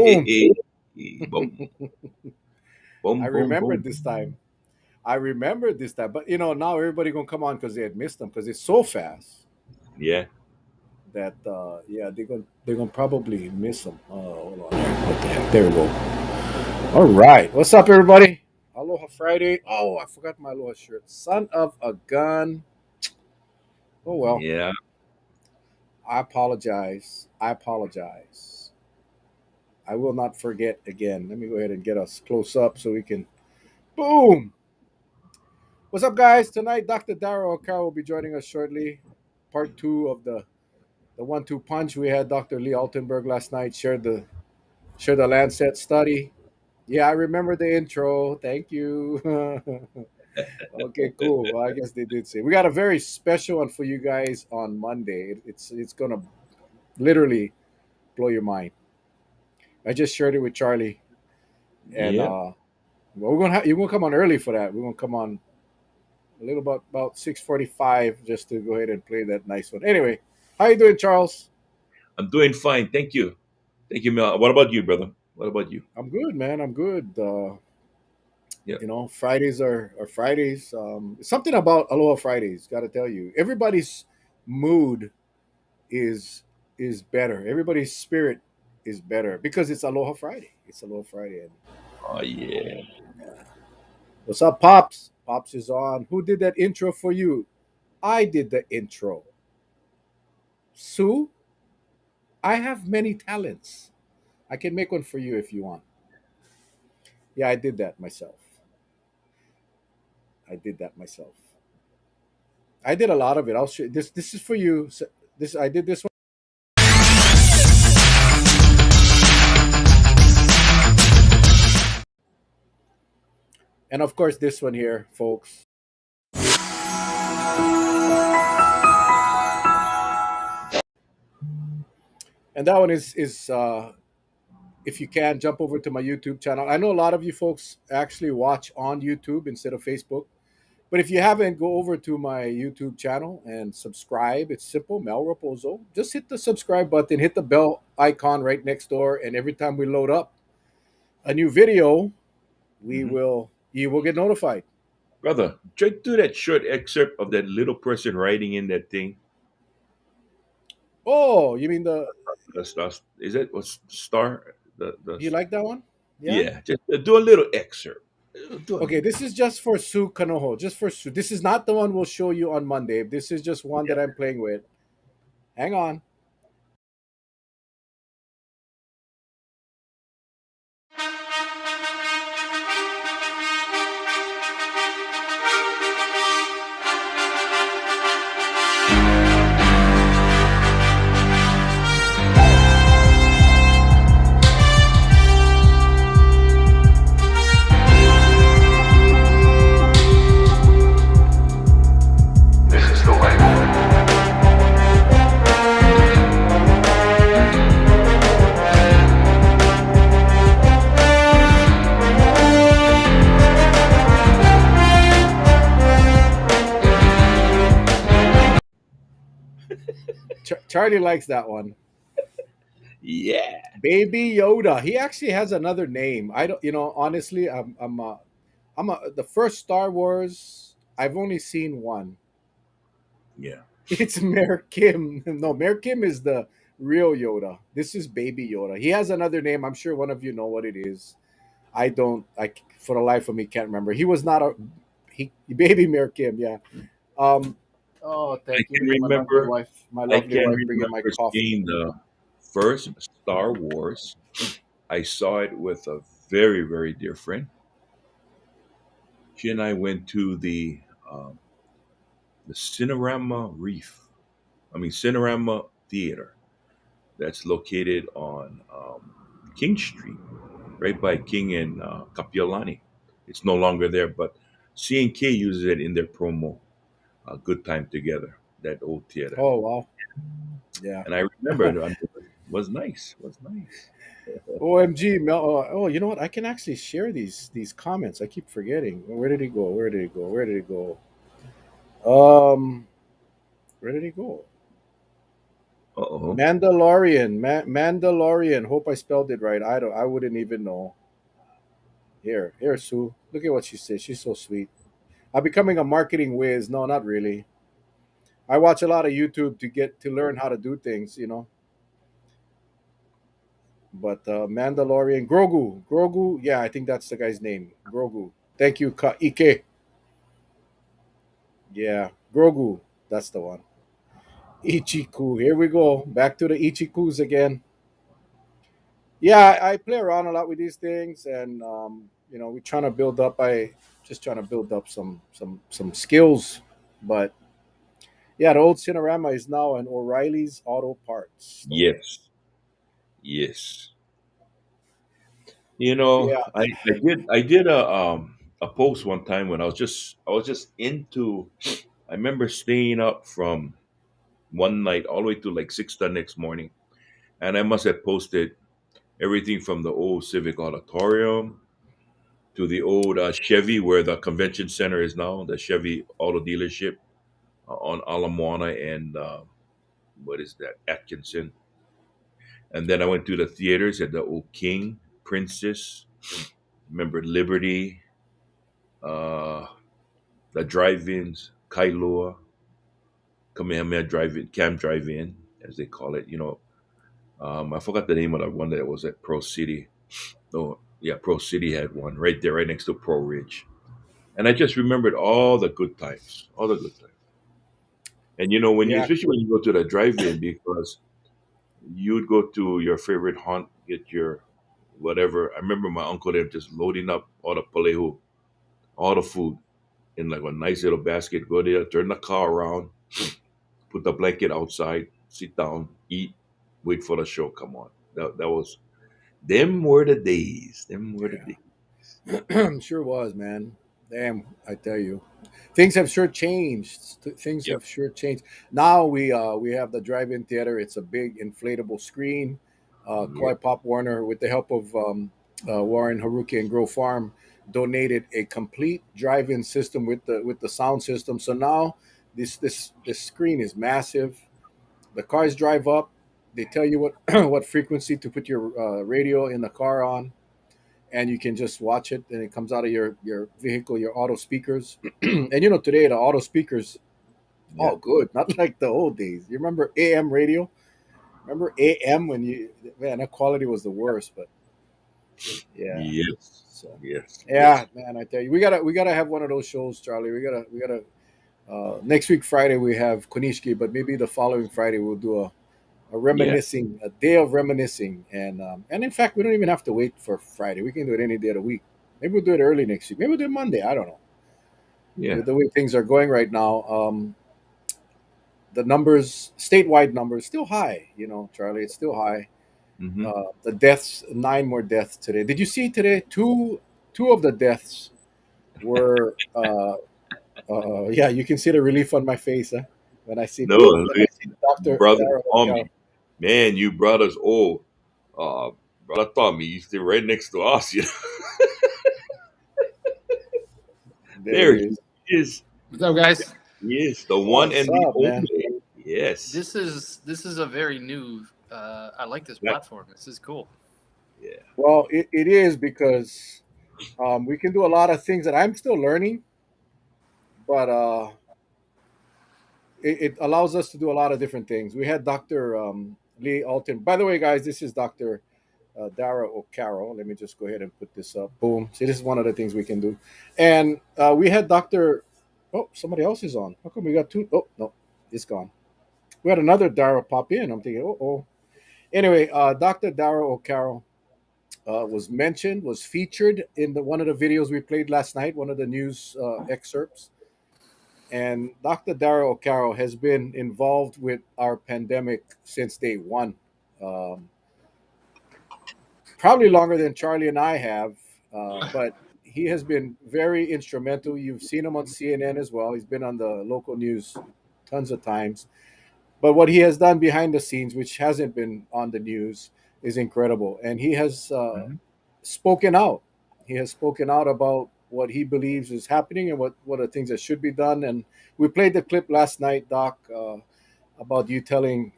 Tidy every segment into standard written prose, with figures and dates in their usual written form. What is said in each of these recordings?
Boom. Boom, I boom, boom, remembered boom. this time. I remembered this time. But now everybody gonna come on because they had missed them because it's so fast Yeah. that yeah they're gonna probably miss them. Hold on. What the heck? There we go. All right. What's up, everybody? Aloha Friday. Oh, I forgot my Aloha shirt. Son of a gun. Oh well. Yeah. I apologize. I apologize. I will not forget again. Let me go ahead and get us close up so we can. Boom. What's up, guys? Tonight, Dr. Darragh O'Carroll will be joining us shortly. Part two of the 1-2 punch. We had Dr. Lee Altenberg last night. Shared the Lancet study. Yeah, I remember the intro. Thank you. Okay, cool. Well, I guess they did say we got a very special one for you guys on Monday. It's gonna literally blow your mind. I just shared it with Charlie, and Yeah. well, you're gonna come on early for that. We're gonna come on a little about 6:45 just to go ahead and play that nice one. Anyway, how you doing, Charles? I'm doing fine. Thank you. Thank you, Mel. What about you, brother? What about you? I'm good, man. I'm good. Yeah. Fridays are Fridays. Something about Aloha Fridays. Got to tell you, everybody's mood is is better. Everybody's spirit is better because it's Aloha Friday. It's Aloha Friday. And Oh, yeah. what's up, Pops? Pops is on. Who did that intro for you? I did the intro. Sue, I have many talents. I can make one for you if you want. Yeah, I did that myself. I did that myself. I did a lot of it. I'll show this. This is for you. This I did this one, and of course this one here, folks. And that one is if you can jump over to my YouTube channel. I know a lot of you folks actually watch on YouTube instead of Facebook. But if you haven't, go over to my YouTube channel and subscribe. It's simple, Mel Raposo. Just hit the subscribe button, hit the bell icon right next door, and every time we load up a new video, Hmm. you will get notified. Brother, try to do that short excerpt of that little person writing in that thing. Oh, you mean the The star, is it was star? you like that one? Yeah. Yeah. Just do a little excerpt. Do a, Okay, this is just for Sue Kanoho. Just for Sue. This is not the one we'll show you on Monday. This is just one that I'm playing with. Hang on. This is the way. Charlie likes that one. yeah. Baby Yoda. He actually has another name. I don't. Honestly, the first Star Wars. I've only seen one. Yeah. It's Mayor Kim. No, Mayor Kim is the real Yoda. This is Baby Yoda. He has another name. I'm sure one of you know what it is. I don't. For the life of me, can't remember. He was not a Baby Mayor Kim. Yeah. Um. Oh, I thank you. can Look at my lovely remember. wife. My I lovely can wife bringing my remember coffee. seeing the first Star Wars. I saw it with a very, very dear friend. She and I went to the Cinerama Reef. I mean Cinerama Theater. That's located on King Street, right by King and Kapiolani. It's no longer there, but C&K uses it in their promo. Good time together. That old theater, Oh wow. Yeah. and I remember it was nice. Was nice. OMG, Mel. Oh, you know what? I can actually share these comments. I keep forgetting. Where did he go? Where did he go? Where did he go? Um, where did he go? Uh-oh. Mandalorian. Hope I spelled it right. I don't. I wouldn't even know. Here, Sue. Look at what she says. She's so sweet. I'm becoming a marketing whiz. No, not really. I watch a lot of YouTube to get to learn how to do things. But Mandalorian, Grogu. Yeah, I think that's the guy's name. Grogu. Thank you, Ike. Yeah, Grogu. That's the one. Ichiku. Here we go. Back to the Ichikus again. Yeah, I play around a lot with these things, and we're trying to build up. I just trying to build up some skills, but yeah, the old Cinerama is now an O'Reilly's Auto Parts store. Yes. Yes. You know, Yeah, I did a post one time when I was just into. I remember staying up from one night all the way to like 6 the next morning, and I must have posted everything from the old Civic Auditorium to the old Chevy where the convention center is now, the Chevy auto dealership on Alamoana and what is that, Atkinson. And then I went to the theaters at the old King, Princess, remember Liberty, uh, the drive-ins, Kailua, Kamehameha Drive-In, Cam Drive-In, as they call it. I forgot the name of the one that was at Pro City. Oh, yeah, Pro City had one right there, right next to Pro Ridge. And I just remembered all the good times, all the good times. And when you, yeah, especially when you go to the drive-in, because you'd go to your favorite haunt, get your whatever. I remember my uncle them just loading up all the palehu, all the food in like a nice little basket. Go there, turn the car around, put the blanket outside, sit down, eat, wait for the show. Come on, that was them were the days. Them were the days. yeah. Sure was, man. Damn, I tell you, things have sure changed. Things Yep. have sure changed. Now we have the drive-in theater. It's a big inflatable screen. Koi Yep. Pop Warner, with the help of Warren Haruki and Grow Farm, donated a complete drive-in system with the sound system. So now this screen is massive. The cars drive up. They tell you what what frequency to put your radio in the car on, and you can just watch it. And it comes out of your vehicle, your auto speakers. And today the auto speakers, Yeah. all good, not like the old days. You remember AM radio? Remember AM when you man, that quality was the worst. But yeah, Yes. so Yes. yeah, Yes. man, I tell you, we gotta have one of those shows, Charlie. We gotta. Next week Friday we have Konishki, but maybe the following Friday we'll do a Yeah. reminiscing, a day of reminiscing, and in fact we don't even have to wait for Friday. We can do it any day of the week. Maybe we'll do it early next week. Maybe we'll do it Monday. I don't know. Yeah. With the way things are going right now, the numbers, statewide numbers, still high. Charlie, it's still high. Hmm. The deaths, 9 more deaths today. Did you see today? Two of the deaths were. Yeah, you can see the relief on my face, huh? When I see No, boop, look when I at see Doctor brother Darragh O'Carroll. Tommy. Man, you brothers, uh, brother Tommy, you stay right next to us. There There he he is. is. What's up, guys? Yes, the one What's and the up, man? only. Yes. This is a very new. I like this That, platform. This is cool. yeah. Well, it is because we can do a lot of things that I'm still learning, but it allows us to do a lot of different things. We had Dr. Lee Alton. By the way, guys, this is Dr. Darragh O'Carroll. Let me just go ahead and put this up. Boom. See, this is one of the things we can do. And we had Dr. Oh, somebody else is on. How come we got two? Oh, no, it's gone. We had another Darragh pop in. I'm thinking, oh. Anyway, Dr. Darragh O'Carroll was featured in one of the videos we played last night, one of the news excerpts. And Dr. Darragh O'Carroll has been involved with our pandemic since day one. Um, Probably longer than Charlie and I have, but he has been very instrumental. You've seen him on CNN as well. He's been on the local news tons of times. But what he has done behind the scenes, which hasn't been on the news, is incredible. And he has Hmm. spoken out. He has spoken out about what he believes is happening and what are things that should be done. And we played the clip last night, Doc, about you telling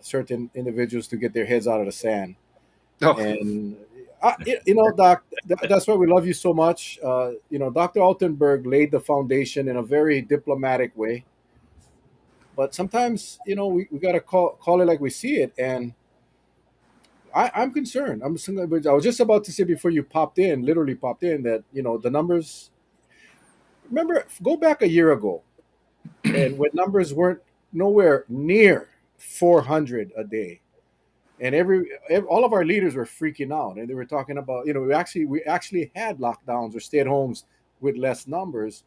certain individuals to get their heads out of the sand. Oh, And Doc, that's why we love you so much. Dr. Altenberg laid the foundation in a very diplomatic way, but sometimes we got to call it like we see it. And I'm concerned. I was just about to say before you popped in, literally popped in, that the numbers. Remember, go back a year ago, and when numbers weren't nowhere near 400 a day, and all of our leaders were freaking out, and they were talking about we actually had lockdowns or stay at homes with less numbers.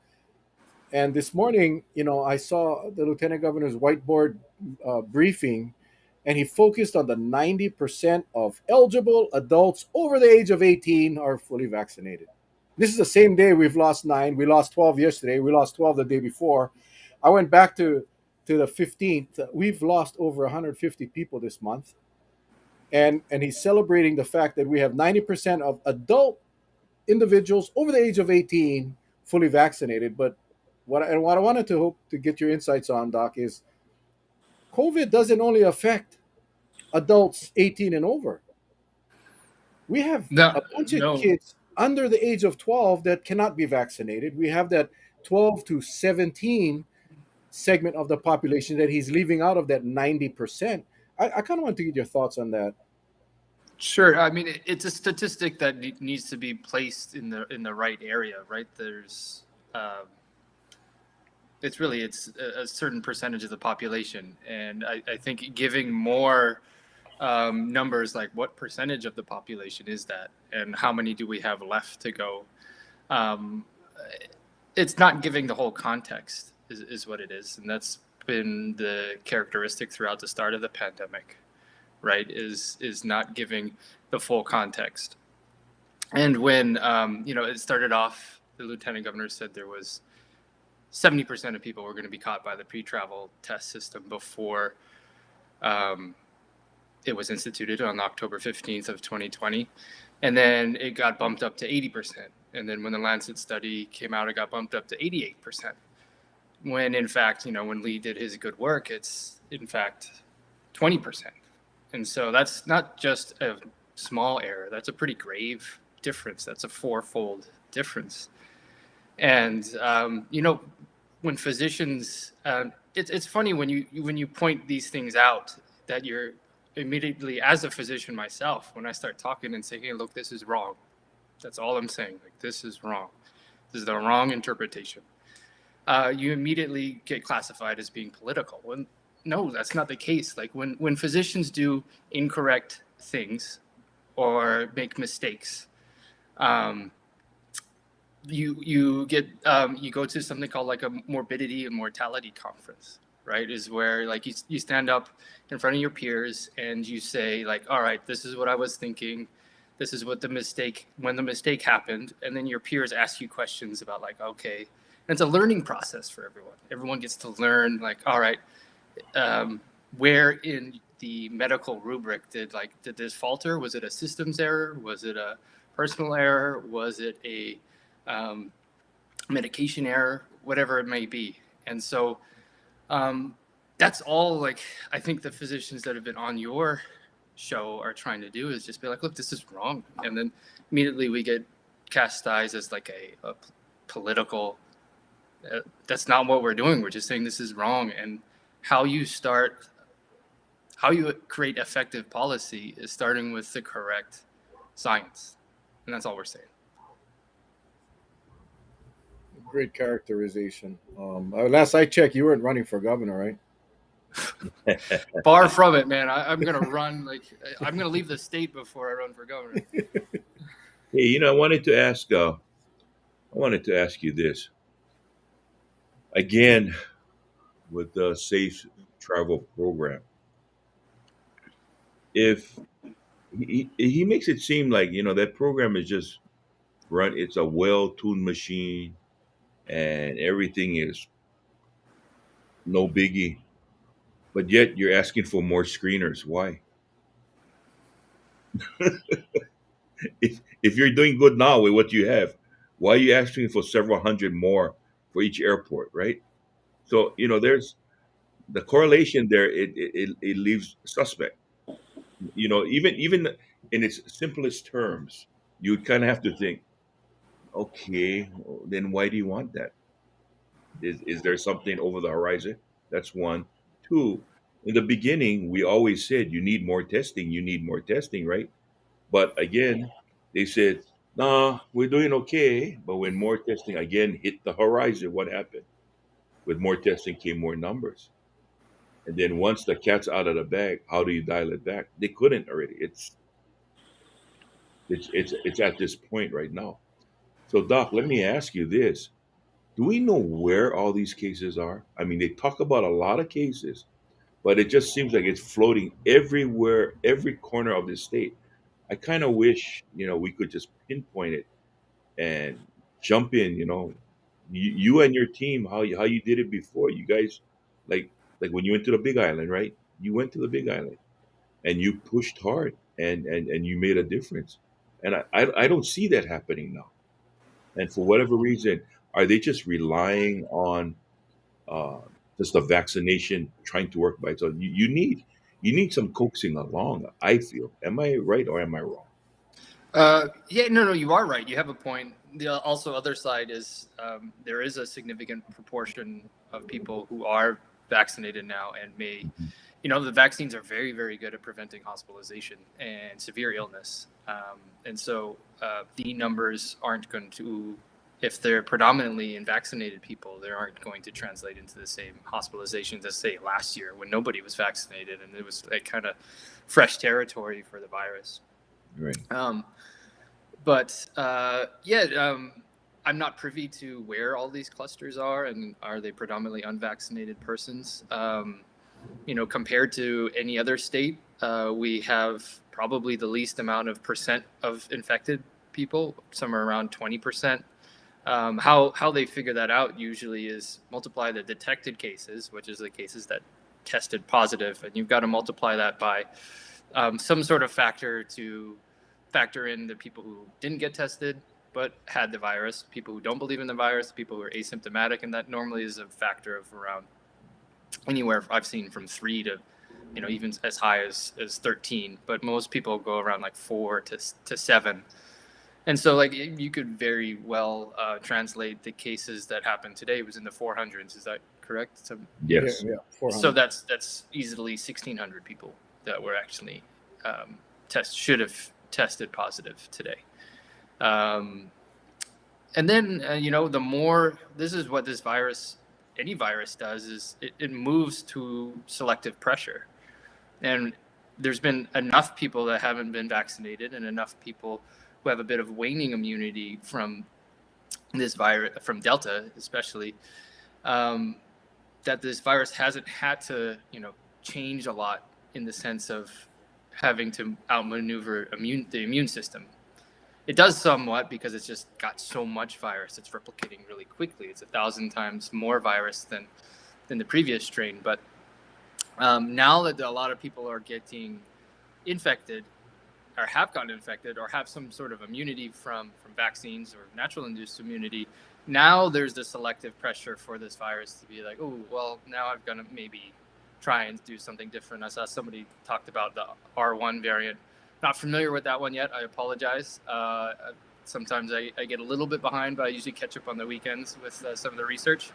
And this morning, I saw the lieutenant governor's whiteboard briefing, and he focused on the 90% of eligible adults over the age of 18 are fully vaccinated. This is the same day we've lost nine. We lost 12 yesterday. We lost 12 the day before. I went back to the 15th. We've lost over 150 people this month. And he's celebrating the fact that we have 90% of adult individuals over the age of 18 fully vaccinated. But what I wanted to hope to get your insights on, Doc, is COVID doesn't only affect adults 18 and over. We have no, a bunch of no. kids under the age of 12 that cannot be vaccinated. We have that 12 to 17 segment of the population that he's leaving out of that 90%. I kind of want to get your thoughts on that. Sure. I mean, it's a statistic that needs to be placed in the right area, right? It's a certain percentage of the population, and I think giving more numbers like what percentage of the population is that, and how many do we have left to go? Um, it's not giving the whole context, is what it is, and that's been the characteristic throughout the start of the pandemic, right? Is not giving the full context. And when it started off, the lieutenant governor said there was 70% of people were going to be caught by the pre-travel test system before it was instituted on October 15th of 2020. And then it got bumped up to 80%. And then when the Lancet study came out, it got bumped up to 88%. When in fact, when Lee did his good work, it's in fact 20%. And so that's not just a small error. That's a pretty grave difference. That's a fourfold difference. And, when physicians, it's funny when you point these things out that you're immediately, as a physician myself, when I start talking and saying, hey, look, this is wrong. That's all I'm saying. Like, this is wrong. This is the wrong interpretation. You immediately get classified as being political. When no, that's not the case. Like when physicians do incorrect things or make mistakes, you go to something called like a morbidity and mortality conference, right? Is where like you stand up in front of your peers and you say like, all right, this is what I was thinking. This is what when the mistake happened. And then your peers ask you questions about like, okay, and it's a learning process for everyone. Everyone gets to learn like, all right, where in the medical rubric did this falter? Was it a systems error? Was it a personal error? Was it a medication error? Whatever it may be. And so that's all like I think the physicians that have been on your show are trying to do is just be like, look, this is wrong. And then immediately we get chastised as like a political, that's not what we're doing. We're just saying this is wrong. And how you create effective policy is starting with the correct science. And that's all we're saying. Great characterization. Last I checked, you weren't running for governor, right? Far from it, man. I'm going to run, I'm going to leave the state before I run for governor. Hey, I wanted to ask you this again with the safe travel program. If he makes it seem like that program is just run, it's a well-tuned machine, and everything is no biggie, but yet you're asking for more screeners. Why? if you're doing good now with what you have, why are you asking for several hundred more for each airport, right? So the correlation there, it leaves suspect. Even in its simplest terms, you would kind of have to think, okay, then why do you want that? Is there something over the horizon? That's one. Two, in the beginning, we always said you need more testing, right? But again, they said, nah, we're doing okay. But when more testing again hit the horizon, what happened? With more testing came more numbers. And then once the cat's out of the bag, how do you dial it back? They couldn't already. It's at this point right now. So Doc, let me ask you this. Do we know where all these cases are? I mean, they talk about a lot of cases, but it just seems like it's floating everywhere, every corner of the state. I kind of wish, we could just pinpoint it and jump in. You and your team, how you did it before. You guys, like when you went to the Big Island, right? You went to the Big Island and you pushed hard and you made a difference. And I don't see that happening now. And for whatever reason, are they just relying on uh, just the vaccination trying to work by itself? You need some coaxing along. I feel. Am I right or am I wrong? Yeah, no, you are right. You have a point. The also other side is there is a significant proportion of people who are vaccinated now and may, Mhm. the vaccines are very, very good at preventing hospitalization and severe illness. And so the numbers aren't going to, if they're predominantly in vaccinated people, they aren't going to translate into the same hospitalizations as, say, last year when nobody was vaccinated and it was like kind of fresh territory for the virus. Right. But I'm not privy to where all these clusters are, and are they predominantly unvaccinated persons? Compared to any other state, we have probably the least amount of percent of infected people, somewhere around 20%. How they figure that out usually is multiply the detected cases, which is the cases that tested positive, and you've got to multiply that by some sort of factor to factor in the people who didn't get tested but had the virus, people who don't believe in the virus, people who are asymptomatic, and that normally is a factor of around anywhere I've seen from 3 to even as high as 13, but most people go around like 4 to 7. And so like you could very well translate the cases that happened today was in the 400s. Is that correct? Yeah, Yes. yeah, So 400. that's easily 1,600 people that were actually should have tested positive today. And then the more, this is what this virus, any virus does, is it moves to selective pressure. And there's been enough people that haven't been vaccinated and enough people who have a bit of waning immunity from this virus, from Delta especially, that this virus hasn't had to change a lot in the sense of having to outmaneuver the immune system. It does somewhat because it's just got so much virus. It's replicating really quickly. It's 1,000 times more virus than the previous strain. But now that a lot of people are getting infected or have gotten infected or have some sort of immunity from vaccines or natural induced immunity, now there's the selective pressure for this virus to be like, oh, well, now I've got to maybe try and do something different. I saw somebody talked about the R1 variant. Not familiar with that one yet. I apologize. Sometimes I get a little bit behind, but I usually catch up on the weekends with some of the research.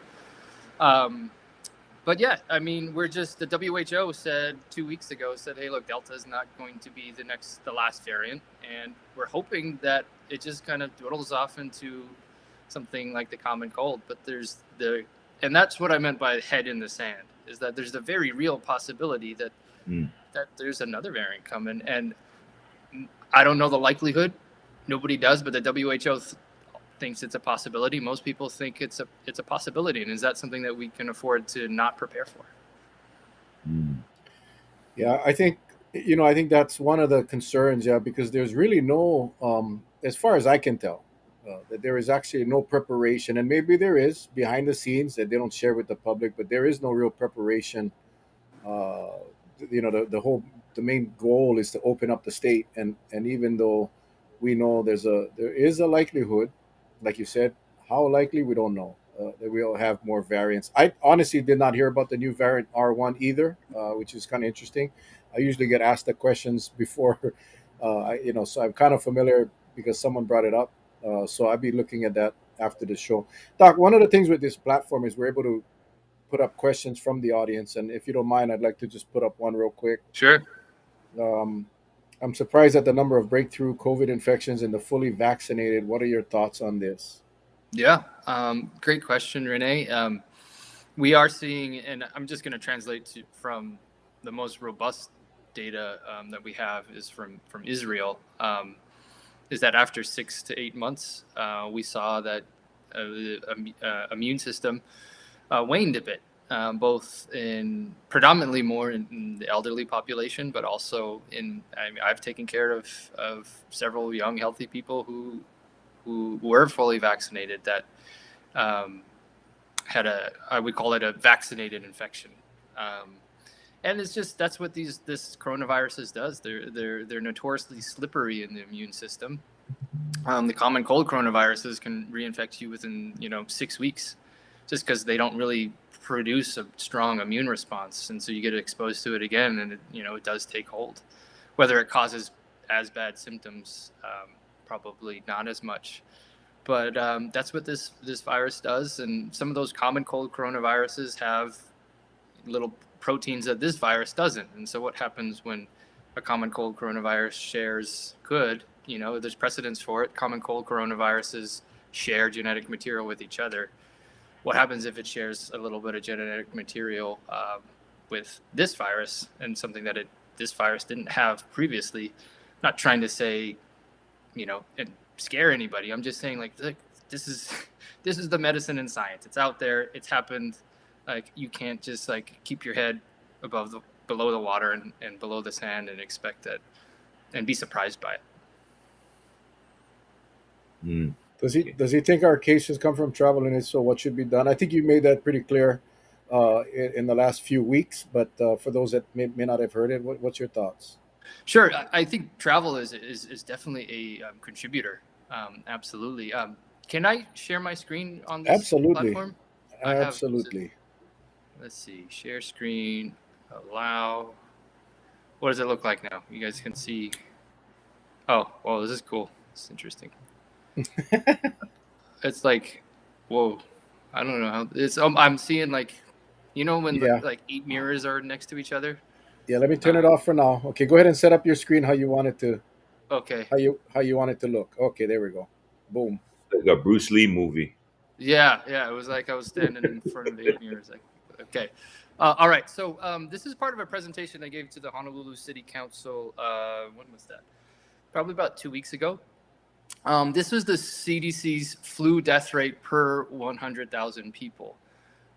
But yeah, I mean, the WHO said 2 weeks ago, hey, look, Delta is not going to be the last variant. And we're hoping that it just kind of dwindles off into something like the common cold. But and that's what I meant by head in the sand, is that there's a very real possibility that there's another variant coming. And I don't know the likelihood. Nobody does, but the WHO thinks it's a possibility. Most people think it's a possibility. And is that something that we can afford to not prepare for? Yeah, I think that's one of the concerns. Yeah, because there's really no, as far as I can tell, that there is actually no preparation, and maybe there is behind the scenes that they don't share with the public, but there is no real preparation. Uh, the main goal is to open up the state, and even though we know there is a likelihood, like you said, how likely we don't know. that we'll have more variants. I honestly did not hear about the new variant R1 either, which is kind of interesting. I usually get asked the questions before, so I'm kind of familiar because someone brought it up. So I'll be looking at that after the show. Doc, one of the things with this platform is we're able to put up questions from the audience, and if you don't mind, I'd like to just put up one real quick. Sure. Um, I'm surprised at the number of breakthrough COVID infections in the fully vaccinated. What are your thoughts on this? Yeah. Great question, Renee. We are seeing, and I'm just going to translate from the most robust data that we have is from Israel. Is that after 6 to 8 months, we saw that the immune system waned a bit, both in predominantly more in the elderly population, but also I've taken care of several young, healthy people who were fully vaccinated that had I would call it a vaccinated infection. And it's just that's what this coronaviruses does. They're notoriously slippery in the immune system. The common cold coronaviruses can reinfect you within 6 weeks, just because they don't really produce a strong immune response, and so you get exposed to it again, and it does take hold. Whether it causes as bad symptoms, probably not as much. But that's what this virus does, and some of those common cold coronaviruses have little proteins that this virus doesn't. And so what happens when a common cold coronavirus shares there's precedence for it. Common cold coronaviruses share genetic material with each other. What happens if it shares a little bit of genetic material with this virus, and something that this virus didn't have previously? Not trying to say, and scare anybody. I'm just saying, look, this is the medicine and science. It's out there. It's happened. You can't just keep your head below the water and below the sand and expect that and be surprised by it. Mm. Does he think our cases come from travel, and if so, what should be done? I think you made that pretty clear in the last few weeks, but for those that may not have heard it, what's your thoughts? Sure, I think travel is definitely a contributor. Absolutely. Can I share my screen on this platform? Absolutely. Let's see. Share screen. Allow. What does it look like now? You guys can see. Oh, well, this is cool. It's interesting. It's whoa. I don't know how it's. I'm seeing when 8 mirrors are next to each other. Yeah, let me turn it off for now. Okay, go ahead and set up your screen how you want it to. Okay. How you want it to look. Okay, there we go. Boom. Like a Bruce Lee movie. Yeah. It was like I was standing in front of 8 mirrors. Okay. All right. So this is part of a presentation I gave to the Honolulu City Council. When was that? Probably about 2 weeks ago. This was the CDC's flu death rate per 100,000 people.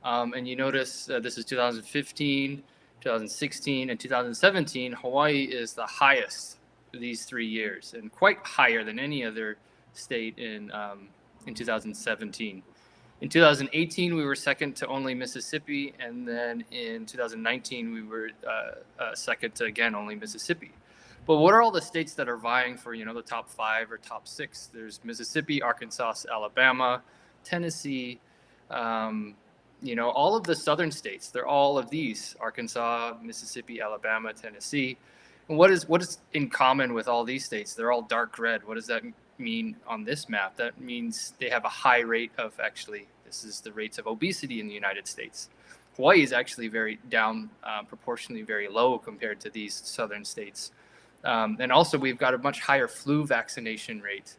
And you notice this is 2015, 2016, and 2017. Hawaii is the highest for these 3 years, and quite higher than any other state in 2017. In 2018, we were second to only Mississippi, and then in 2019, we were second to, again, only Mississippi. But what are all the states that are vying for, the top 5 or top 6? There's Mississippi, Arkansas, Alabama, Tennessee, all of the southern states. They're all of these: Arkansas, Mississippi, Alabama, Tennessee. And what is in common with all these states? They're all dark red. What does that mean on this map? That means they have a high rate of, this is the rates of obesity in the United States. Hawaii is actually very down, proportionally very low compared to these southern states. And also, we've got a much higher flu vaccination rate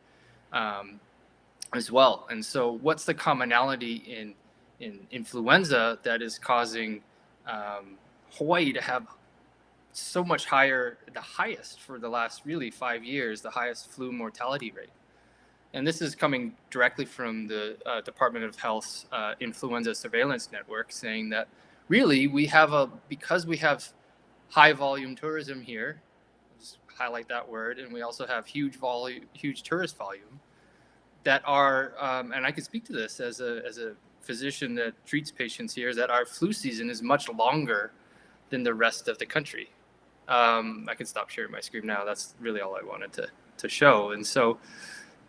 as well. And so what's the commonality in influenza that is causing Hawaii to have so much higher, the highest for the last really 5 years, the highest flu mortality rate? And this is coming directly from the Department of Health's influenza surveillance network, saying that really because we have high volume tourism here, just highlight that word, and we also have huge tourist volume that are, and I can speak to this as a physician that treats patients here, that our flu season is much longer than the rest of the country. I can stop sharing my screen now. That's really all I wanted to show. And so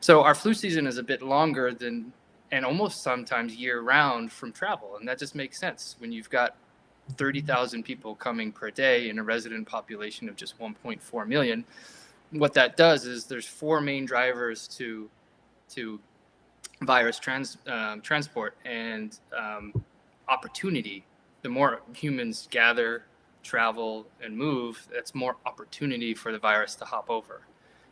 our flu season is a bit longer than and almost sometimes year round from travel. And that just makes sense when you've got 30,000 people coming per day in a resident population of just 1.4 million. What that does is there's four main drivers to virus transport and opportunity. The more humans gather, travel, and move, that's more opportunity for the virus to hop over.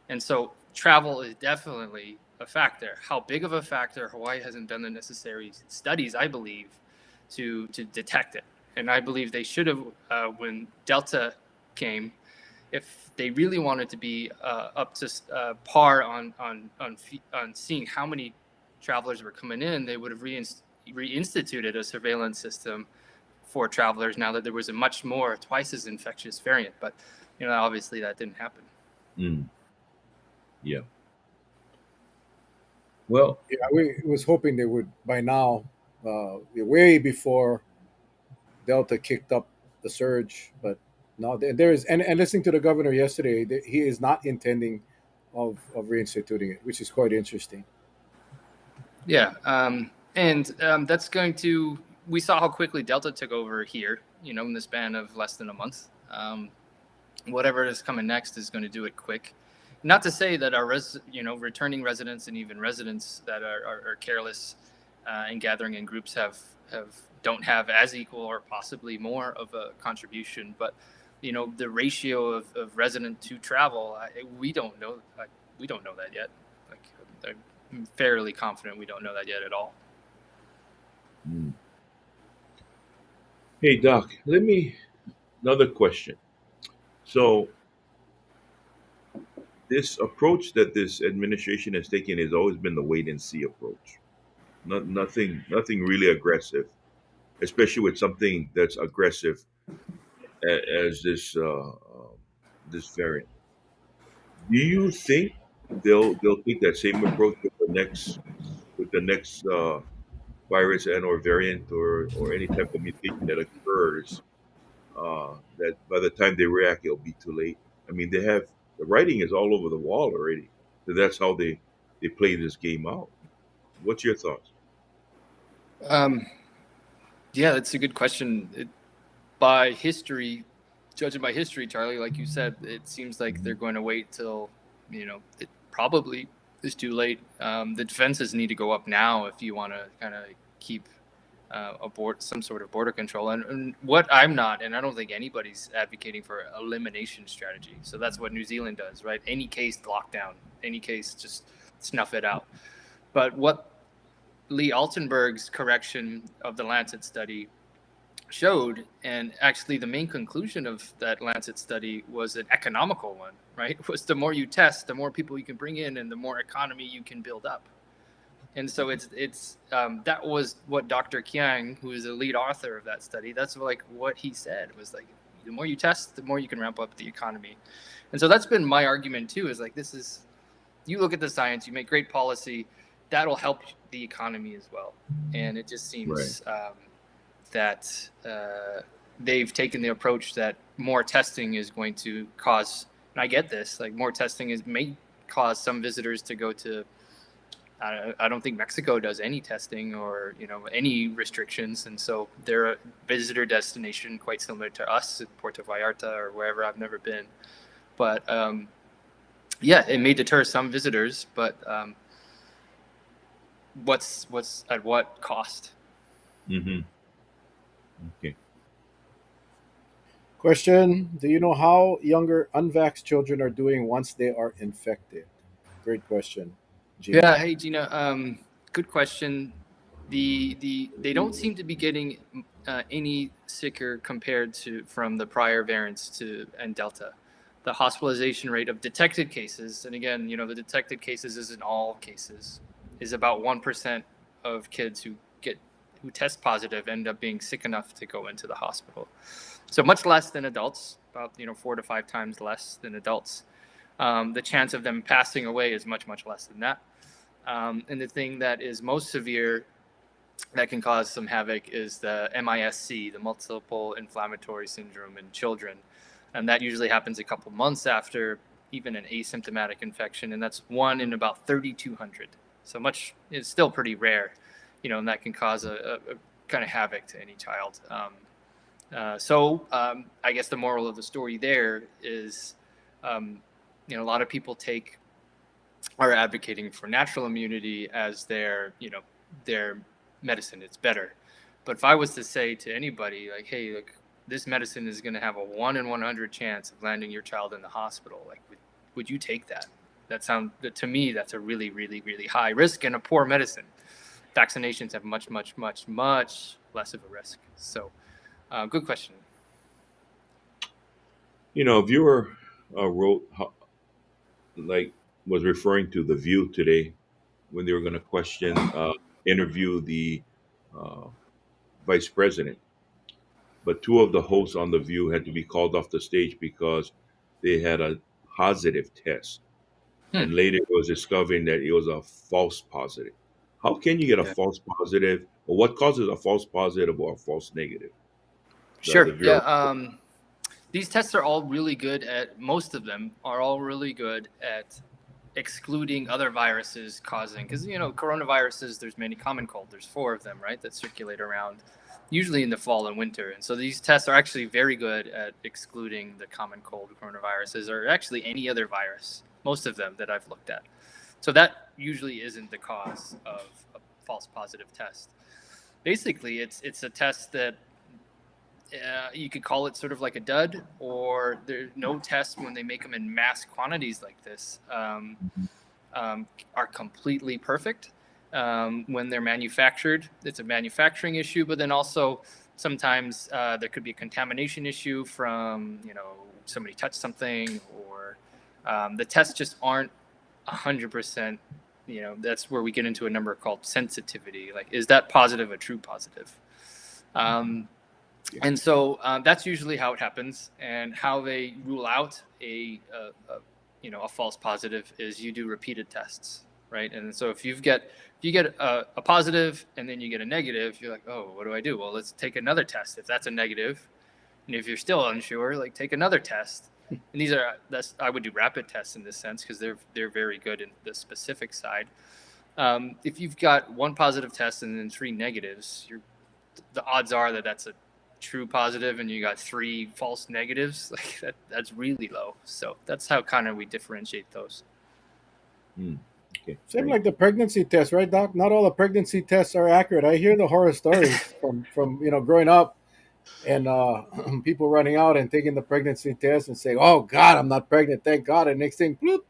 And so travel is definitely a factor. How big of a factor? Hawaii hasn't done the necessary studies, I believe, to detect it. And I believe they should have, when Delta came, if they really wanted to be up to par on seeing how many travelers were coming in, they would have reinstituted a surveillance system for travelers now that there was a much more, twice as infectious variant. But, obviously that didn't happen. Yeah. Well, Yeah, we was hoping they would by now, way before Delta kicked up the surge, but no, there is. And listening to the governor yesterday, he is not intending of reinstituting it, which is quite interesting. Yeah, and that's going to. We saw how quickly Delta took over here. In the span of less than a month. Whatever is coming next is going to do it quick. Not to say that our returning residents and even residents that are careless and gathering in groups don't have as equal or possibly more of a contribution, but the ratio of resident to travel, we don't know. We don't know that yet. I'm fairly confident we don't know that yet at all. Hey Doc, another question. So this approach that this administration has taken has always been the wait and see approach. Nothing really aggressive, especially with something that's aggressive as this variant. Do you think they'll take that same approach with the next virus and or variant or any type of mutation that occurs? That by the time they react, it'll be too late. I mean, the writing is all over the wall already. So that's how they play this game out. What's your thoughts? Yeah, that's a good question. Judging by history, Charlie, like you said, it seems like they're going to wait till, it probably is too late. The defenses need to go up now if you want to kind of keep some sort of border control. And what I'm not, and I don't think anybody's advocating for elimination strategy. So that's what New Zealand does, right? Any case, lockdown. Any case, just snuff it out. But what Lee Altenberg's correction of the Lancet study showed, and actually the main conclusion of that Lancet study was an economical one, right? Was the more you test, the more people you can bring in and the more economy you can build up. And so it's that was what Dr. Kiang, who is the lead author of that study, that's like what he said was like, the more you test, the more you can ramp up the economy. And so that's been my argument too, is like, you look at the science, you make great policy, that'll help the economy as well. And it just seems that they've taken the approach that more testing is going to cause, and I get this, like more testing may cause some visitors to go to, I don't think Mexico does any testing or, any restrictions. And so they're a visitor destination quite similar to us in Puerto Vallarta or wherever. I've never been. But it may deter some visitors, but what's at what cost? Mm-hmm. Okay. Question: do you know how younger unvaxxed children are doing once they are infected? Great question, Gina. Yeah, hey Gina, good question. They don't seem to be getting any sicker compared to from the prior variants and Delta. The hospitalization rate of detected cases, and again, the detected cases isn't all cases, is about 1% of kids who test positive end up being sick enough to go into the hospital. So much less than adults, about 4 to 5 times less than adults. The chance of them passing away is much, much less than that. And the thing that is most severe that can cause some havoc is the MISC, the multiple inflammatory syndrome in children. And that usually happens a couple months after even an asymptomatic infection. And that's 1 in about 3,200. So it's still pretty rare. and that can cause a kind of havoc to any child. So I guess the moral of the story there is, a lot of people are advocating for natural immunity as their medicine. It's better. But if I was to say to anybody, like, hey, look, this medicine is going to have a 1 in 100 chance of landing your child in the hospital, like, would you take that? To me, that's a really, really, really high risk and a poor medicine. Vaccinations have much, much, much, much less of a risk. So, good question. A viewer wrote, was referring to The View today when they were going to interview the uh, vice president. But two of the hosts on The View had to be called off the stage because they had a positive test. And later it was discovering that it was a false positive. How can you get a Yeah. false positive? Or what causes a false positive or a false negative? The Sure. viewer. Yeah. These tests are all really good most of them are all really good at excluding other viruses causing, because, coronaviruses, there's many common cold. There's 4 of them, right, that circulate around usually in the fall and winter. And so these tests are actually very good at excluding the common cold coronaviruses, or actually any other virus, most of them that I've looked at. So that usually isn't the cause of a false positive test. Basically, it's a test that you could call it sort of like a dud, or there's no test when they make them in mass quantities like this are completely perfect. When they're manufactured, it's a manufacturing issue, but then also sometimes there could be a contamination issue from, somebody touched something, or the tests just aren't 100%. That's where we get into a number called sensitivity. Like, is that positive a true positive? And so that's usually how it happens. And how they rule out a false positive is you do repeated tests, right? And so if you get a positive and then you get a negative, you're like, oh, what do I do? Well, let's take another test if that's a negative. And if you're still unsure, like, take another test. And I would do rapid tests in this sense, because they're very good in the specific side. If you've got 1 positive test and then 3 negatives, the odds are that that's a true positive, and you got 3 false negatives. Like that's really low. So that's how kind of we differentiate those. Okay. Same like the pregnancy test, right, Doc? Not all the pregnancy tests are accurate. I hear the horror stories from growing up, and people running out and taking the pregnancy test and saying, "Oh God, I'm not pregnant, thank God." And next thing, bloop,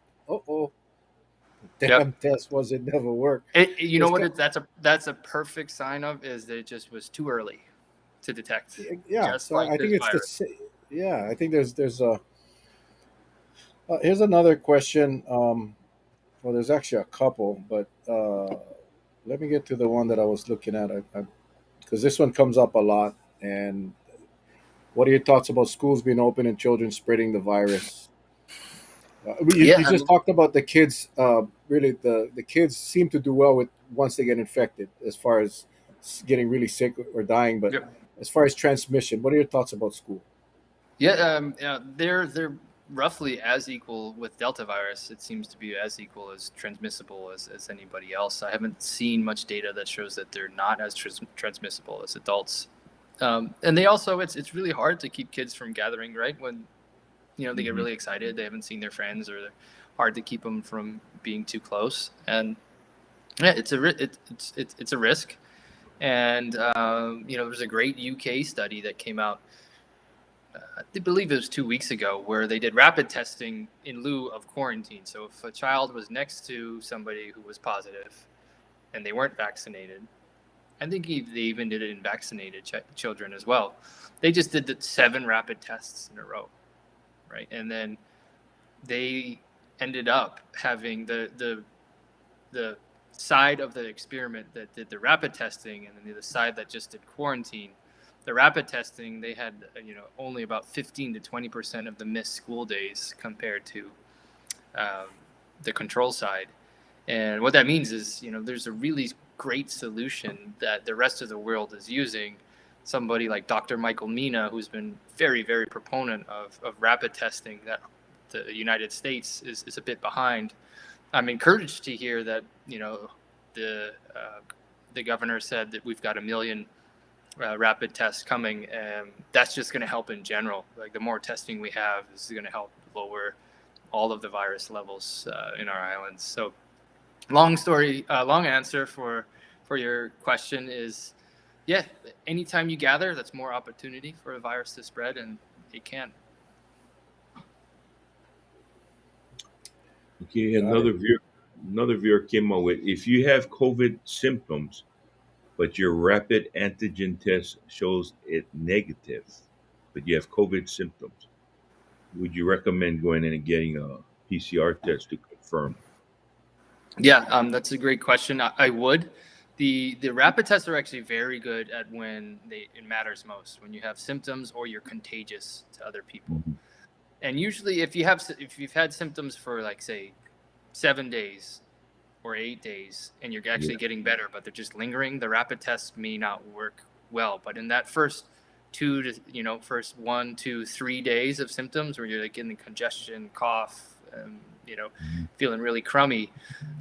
damn test never worked. You know what? That's a perfect sign of is that it just was too early to detect. Yeah, Just so like I think it's virus. I think there's a. Here's another question. Well, there's actually a couple, but let me get to the one that I was looking at. Because this one comes up a lot. And what are your thoughts about schools being open and children spreading the virus? You just talked about the kids. Really, the kids seem to do well with once they get infected, as far as getting really sick or dying. But as far as transmission, what are your thoughts about school? They're roughly as equal with Delta virus. It seems to be as equal as transmissible as anybody else. I haven't seen much data that shows that they're not as transmissible as adults. And they also, it's really hard to keep kids from gathering, right? When they get really excited, they haven't seen their friends, or they're hard to keep them from being too close. And yeah, it's a risk. And there's a great UK study that came out, I believe it was 2 weeks ago, where they did rapid testing in lieu of quarantine. So if a child was next to somebody who was positive and they weren't vaccinated, I think they even did it in vaccinated children as well. They just did the 7 rapid tests in a row, right? And then they ended up having the side of the experiment that did the rapid testing, and then the side that just did quarantine. The rapid testing, they had only about 15 to 20% of the missed school days compared to the control side. And what that means is, there's a really great solution that the rest of the world is using. Somebody like Dr. Michael Mina, who's been very, very proponent of rapid testing, that the United States is a bit behind. I'm encouraged to hear that, the the governor said that we've got 1 million rapid tests coming, and that's just going to help in general. Like the more testing we have is going to help lower all of the virus levels in our islands. So long answer for your question is, yeah, anytime you gather, that's more opportunity for a virus to spread, and it can. Okay, Got it. another viewer came up with, if you have COVID symptoms, but your rapid antigen test shows it negative, but you have COVID symptoms, would you recommend going in and getting a PCR test to confirm? Yeah, that's a great question. I would. The rapid tests are actually very good at when it matters most, when you have symptoms or you're contagious to other people. Mhm. And usually, if you've had symptoms for like say 7 days or 8 days, and you're actually Yeah. getting better, but they're just lingering, the rapid tests may not work well. But in that first first 1, 2, 3 days of symptoms where you're like getting congestion, cough, Mhm. feeling really crummy,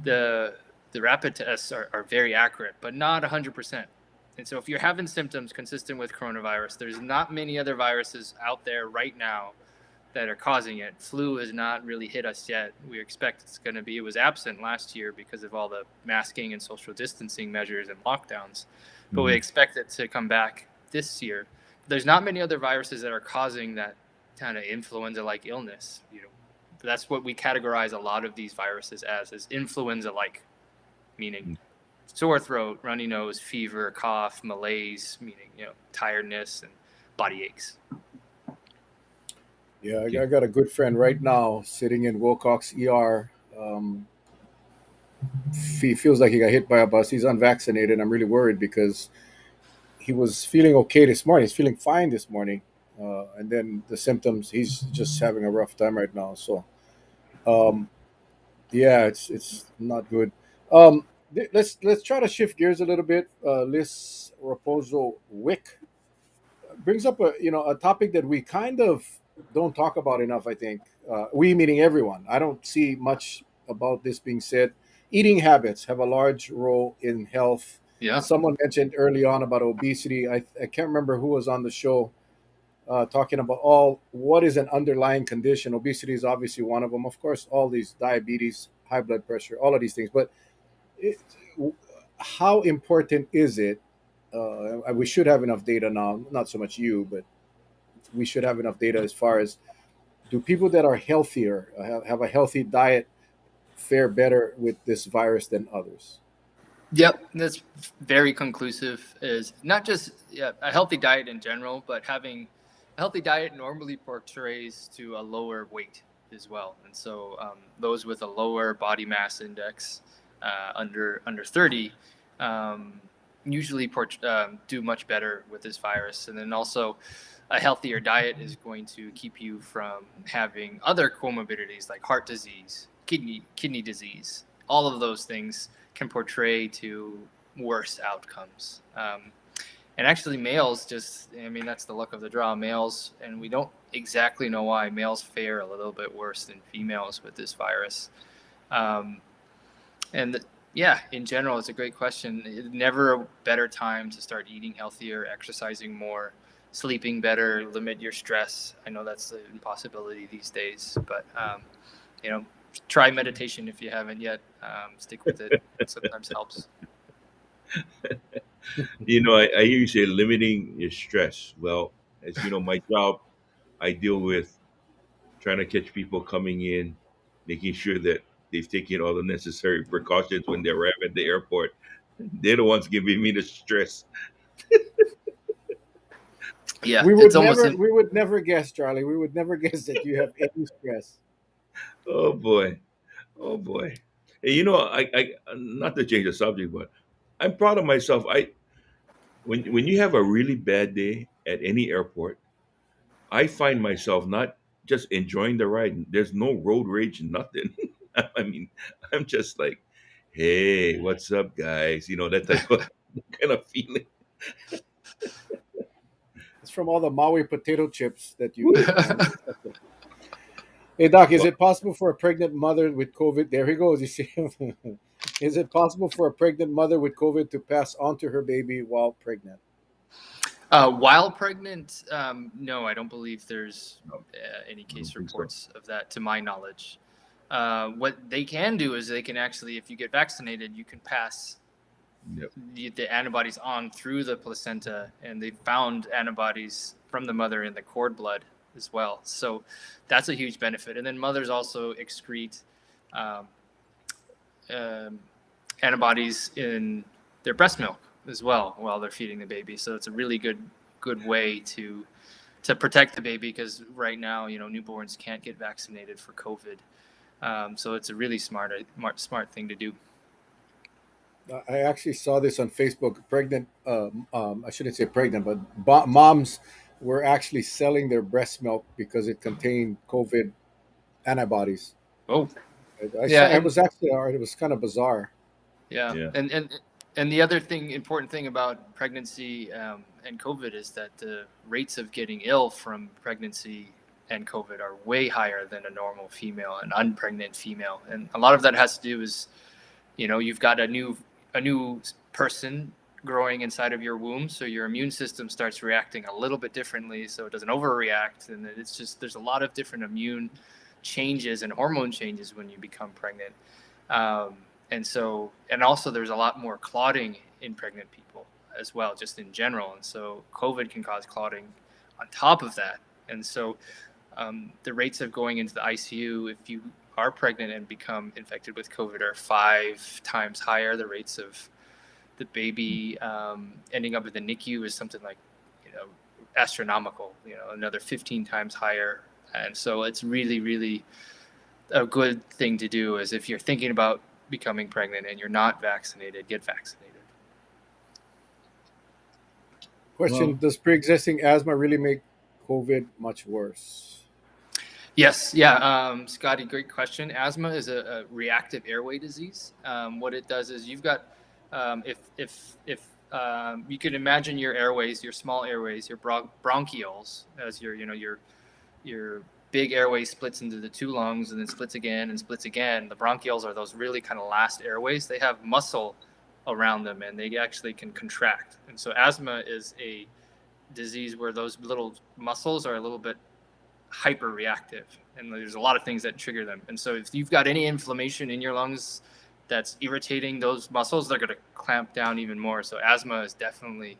the rapid tests are very accurate, but not 100%. And so if you're having symptoms consistent with coronavirus, there's not many other viruses out there right now that are causing it. Flu has not really hit us yet. We expect it was absent last year because of all the masking and social distancing measures and lockdowns, but we Mhm. expect it to come back this year. There's not many other viruses that are causing that kind of influenza-like illness. That's what we categorize a lot of these viruses as, is influenza-like, meaning sore throat, runny nose, fever, cough, malaise, meaning tiredness and body aches. Yeah, I Okay. got a good friend right now sitting in Wilcox ER. He feels like he got hit by a bus. He's unvaccinated. I'm really worried because he was feeling okay this morning. He's feeling fine this morning, and then the symptoms. He's just having a rough time right now. So, um, yeah, it's not good. Let's try to shift gears a little bit. Liz Raposo Wick brings up a topic that we kind of don't talk about enough. I think we meaning everyone. I don't see much about this being said. Eating habits have a large role in health. Yeah. Someone mentioned early on about obesity. I can't remember who was on the show talking about all what is an underlying condition. Obesity is obviously one of them. Of course, all these diabetes, high blood pressure, all of these things. But it, how important is it? We should have enough data now. Not so much you, but we should have enough data as far as do people that are healthier have a healthy diet fare better with this virus than others? Yep, that's very conclusive. Is not just a healthy diet in general, but having a healthy diet normally portrays to a lower weight as well. And so those with a lower body mass index, under 30, usually do much better with this virus. And then also, a healthier diet is going to keep you from having other comorbidities like heart disease, kidney disease. All of those things can portray to worse outcomes. And actually, males that's the luck of the draw. Males, and we don't exactly know why, males fare a little bit worse than females with this virus. And yeah, in general, it's a great question. Never a better time to start eating healthier, exercising more, sleeping better, limit your stress. I know that's an impossibility these days, but try meditation if you haven't yet. Stick with it. It sometimes helps. I hear you say limiting your stress. Well, as you know, my job, I deal with trying to catch people coming in, making sure that they've taken all the necessary precautions when they arrive at the airport. They're the ones giving me the stress. Yeah, We would it's almost never we would never guess, Charlie. We would never guess that you have any stress. Oh boy, oh boy. And I not to change the subject, but I'm proud of myself. When you have a really bad day at any airport, I find myself not just enjoying the ride. There's no road rage, nothing. I mean, I'm just like, hey, what's up, guys? That type of kind of feeling. It's from all the Maui potato chips that you eat, man. Hey, Doc, is Well, it possible for a pregnant mother with COVID? There he goes. You see him. Is it possible for a pregnant mother with COVID to pass on to her baby while pregnant? While pregnant, no, I don't believe there's No, any I don't case think so. reports of that, to my knowledge. What they can do is they can actually, if you get vaccinated, you can pass Yep. the antibodies on through the placenta, and they found antibodies from the mother in the cord blood as well. So that's a huge benefit. And then mothers also excrete um, um, antibodies in their breast milk as well while they're feeding the baby. So it's a really good way to protect the baby, because right now, newborns can't get vaccinated for COVID. So it's a really smart thing to do. I actually saw this on Facebook. Pregnant, I shouldn't say pregnant, but moms were actually selling their breast milk because it contained COVID antibodies. Oh, I yeah, saw it and was actually it was kind of bizarre. yeah, Yeah. and the other important thing about pregnancy and COVID is that the rates of getting ill from pregnancy and COVID are way higher than a normal female, an unpregnant female, and a lot of that has to do is, you've got a new person growing inside of your womb, so your immune system starts reacting a little bit differently, so it doesn't overreact, and it's just there's a lot of different immune changes and hormone changes when you become pregnant. And also there's a lot more clotting in pregnant people as well, just in general. And so COVID can cause clotting on top of that. And so the rates of going into the ICU, if you are pregnant and become infected with COVID, are 5 times higher. The rates of the baby ending up in the NICU is something like, astronomical, another 15 times higher. And so it's really, really a good thing to do is, if you're thinking about becoming pregnant and you're not vaccinated, get vaccinated. Question: Well, does pre-existing asthma really make COVID much worse? Yes, yeah, Scotty, great question. Asthma is a reactive airway disease. What it does is you've got, if you can imagine your airways, your small airways, your bronchioles, as your big airway splits into the two lungs and then splits again and splits again. The bronchioles are those really kind of last airways. They have muscle around them and they actually can contract. And so asthma is a disease where those little muscles are a little bit hyper reactive, and there's a lot of things that trigger them. And so if you've got any inflammation in your lungs that's irritating those muscles, they're going to clamp down even more. So asthma is definitely,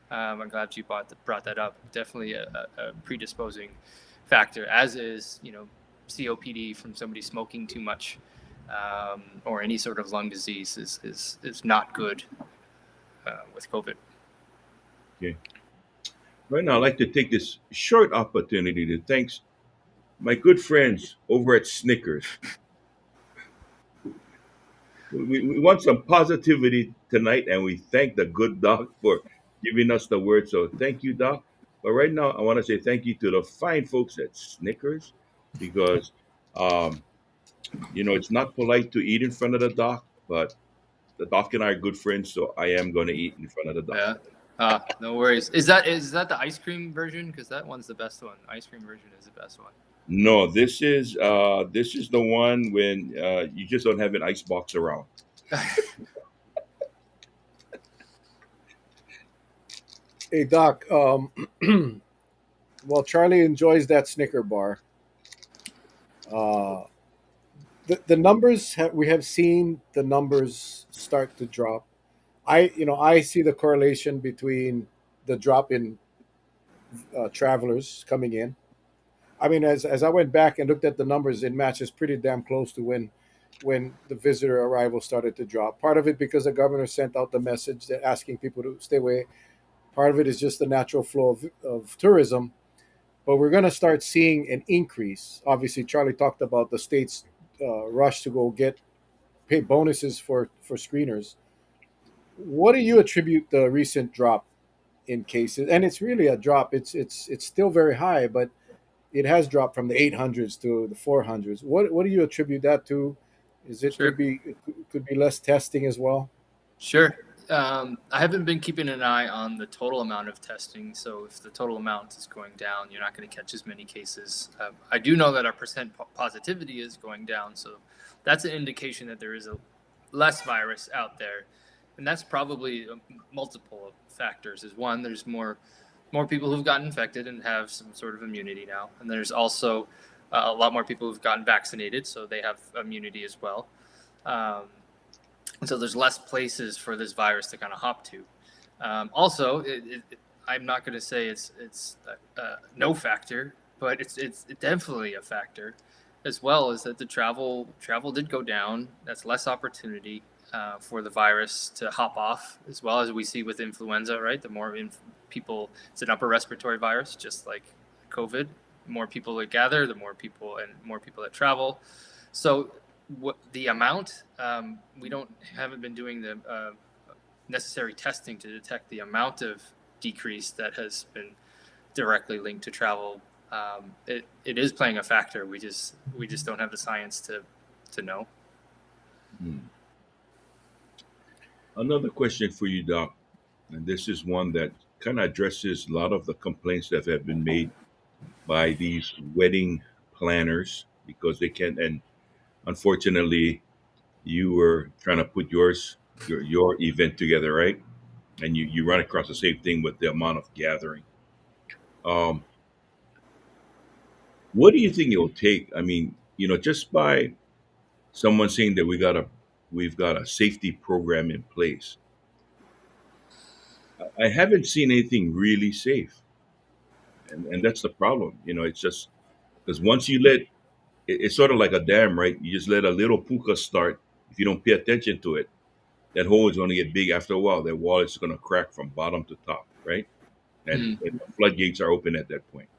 I'm glad you brought that up, definitely a predisposing factor, as is COPD from somebody smoking too much, or any sort of lung disease is not good with COVID. okay. Right now, I'd like to take this short opportunity to thank my good friends over at Snickers. We want some positivity tonight, and we thank the good doc for giving us the word. So thank you, doc. But right now, I want to say thank you to the fine folks at Snickers, because, um, it's not polite to eat in front of the doc, but the doc and I are good friends, so I am going to eat in front of the doc. Yeah. No worries. Is that the ice cream version? Because that one's the best one. Ice cream version is the best one. No, this is the one when you just don't have an ice box around. Hey Doc, well Charlie enjoys that Snicker bar. Uh, the numbers we have seen the numbers start to drop. I see the correlation between the drop in travelers coming in. I mean, as I went back and looked at the numbers, it matches pretty damn close to when the visitor arrival started to drop. Part of it because the governor sent out the message that asking people to stay away. Part of it is just the natural flow of tourism. But we're going to start seeing an increase. Obviously, Charlie talked about the state's rush to go get pay bonuses for screeners. What do you attribute the recent drop in cases? And it's really a drop. It's still very high, but it has dropped from the 800s to the 400s. What do you attribute that to? Is it Sure. could be less testing as well? Sure. I haven't been keeping an eye on the total amount of testing. So if the total amount is going down, you're not going to catch as many cases. I do know that our percent positivity is going down. So that's an indication that there is less virus out there, and that's probably multiple factors. Is one, there's more people who've gotten infected and have some sort of immunity now, and there's also a lot more people who've gotten vaccinated, so they have immunity as well. Um, and so there's less places for this virus to kind of hop to. Also, I'm not going to say it's no factor, but it's definitely a factor, as well as that the travel did go down. That's less opportunity for the virus to hop off, as well as we see with influenza. Right, the more people, it's an upper respiratory virus, just like COVID. The more people that gather, the more people that travel. So what the amount, we haven't been doing the necessary testing to detect the amount of decrease that has been directly linked to travel. It is playing a factor. We just don't have the science to know. Another question for you, Doc, and this is one that kind of addresses a lot of the complaints that have been made by these wedding planners because they can, and unfortunately, you were trying to put your event together, right? And you run across the same thing with the amount of gathering. Um, what do you think it'll take? I mean, just by someone saying that we've got a safety program in place. I haven't seen anything really safe, and that's the problem. It's just because once you let it's sort of like a dam, right? You just let a little puka start. If you don't pay attention to it, that hole is going to get big. After a while, that wall is going to crack from bottom to top, right? And the floodgates are open at that point.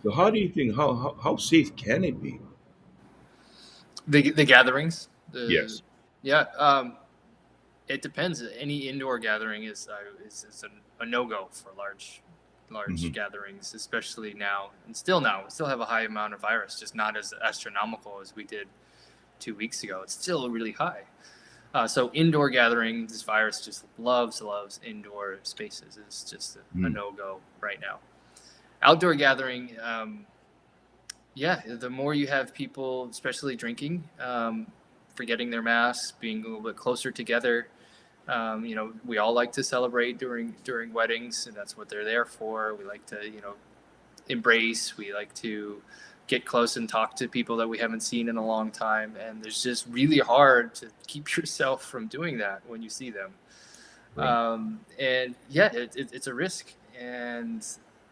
So how do you think how safe can it be? The gatherings, Yes. yeah, it depends. Any indoor gathering is a no go for large Hmm. gatherings, especially now. And still now, we still have a high amount of virus, just not as astronomical as we did 2 weeks ago. It's still really high. So indoor gatherings, this virus just loves indoor spaces. It's just a Mm. no go right now. Outdoor gathering, yeah, the more you have people, especially drinking, forgetting their masks, being a little bit closer together. We all like to celebrate during weddings, and that's what they're there for. We like to, embrace. We like to get close and talk to people that we haven't seen in a long time. And it's just really hard to keep yourself from doing that when you see them. Right. And yeah, it's a risk. And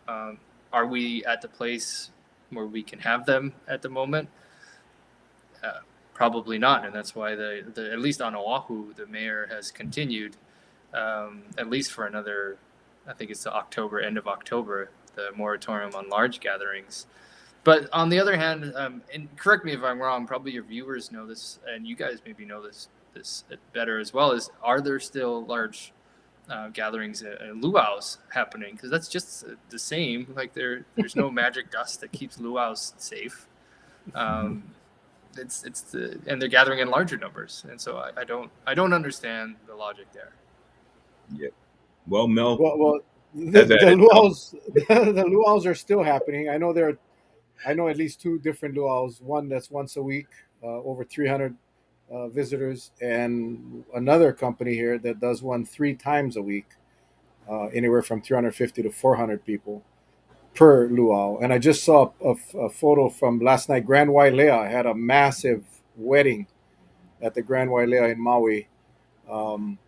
um, are we at the place where we can have them at the moment? Probably not, and that's why the at least on Oahu, the mayor has continued at least for another, I think it's the end of October, the moratorium on large gatherings. But on the other hand, and correct me if I'm wrong, probably your viewers know this, and you guys maybe know this better as well. Is are there still large gatherings and luau's happening? Because that's just the same. Like there's no magic dust that keeps luau's safe. Um, and they're gathering in larger numbers, and so I don't understand the logic there. Yeah. Well, Mel, Well, the, have at the it, Mel. luau's the luau's are still happening. I know at least two different luau's. One that's once a week, over 300 visitors, and another company here that does one 3 times a week, anywhere from 350 to 400 people per luau. And I just saw a photo from last night. Grand Wailea had a massive wedding at the Grand Wailea in Maui. Um,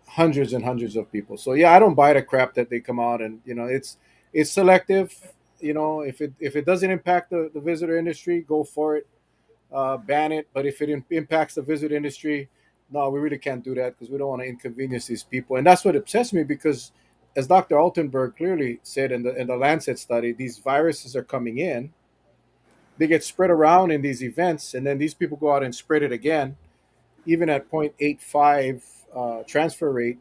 Hundreds and hundreds of people. So yeah, I don't buy the crap that they come out and it's selective. If it doesn't impact the visitor industry, go for it. Ban it. But if it impacts the visitor industry, no, we really can't do that because we don't want to inconvenience these people. And that's what obsessed me because, as Dr. Altenberg clearly said in the Lancet study, these viruses are coming in. They get spread around in these events, and then these people go out and spread it again. Even at 0.85 transfer rate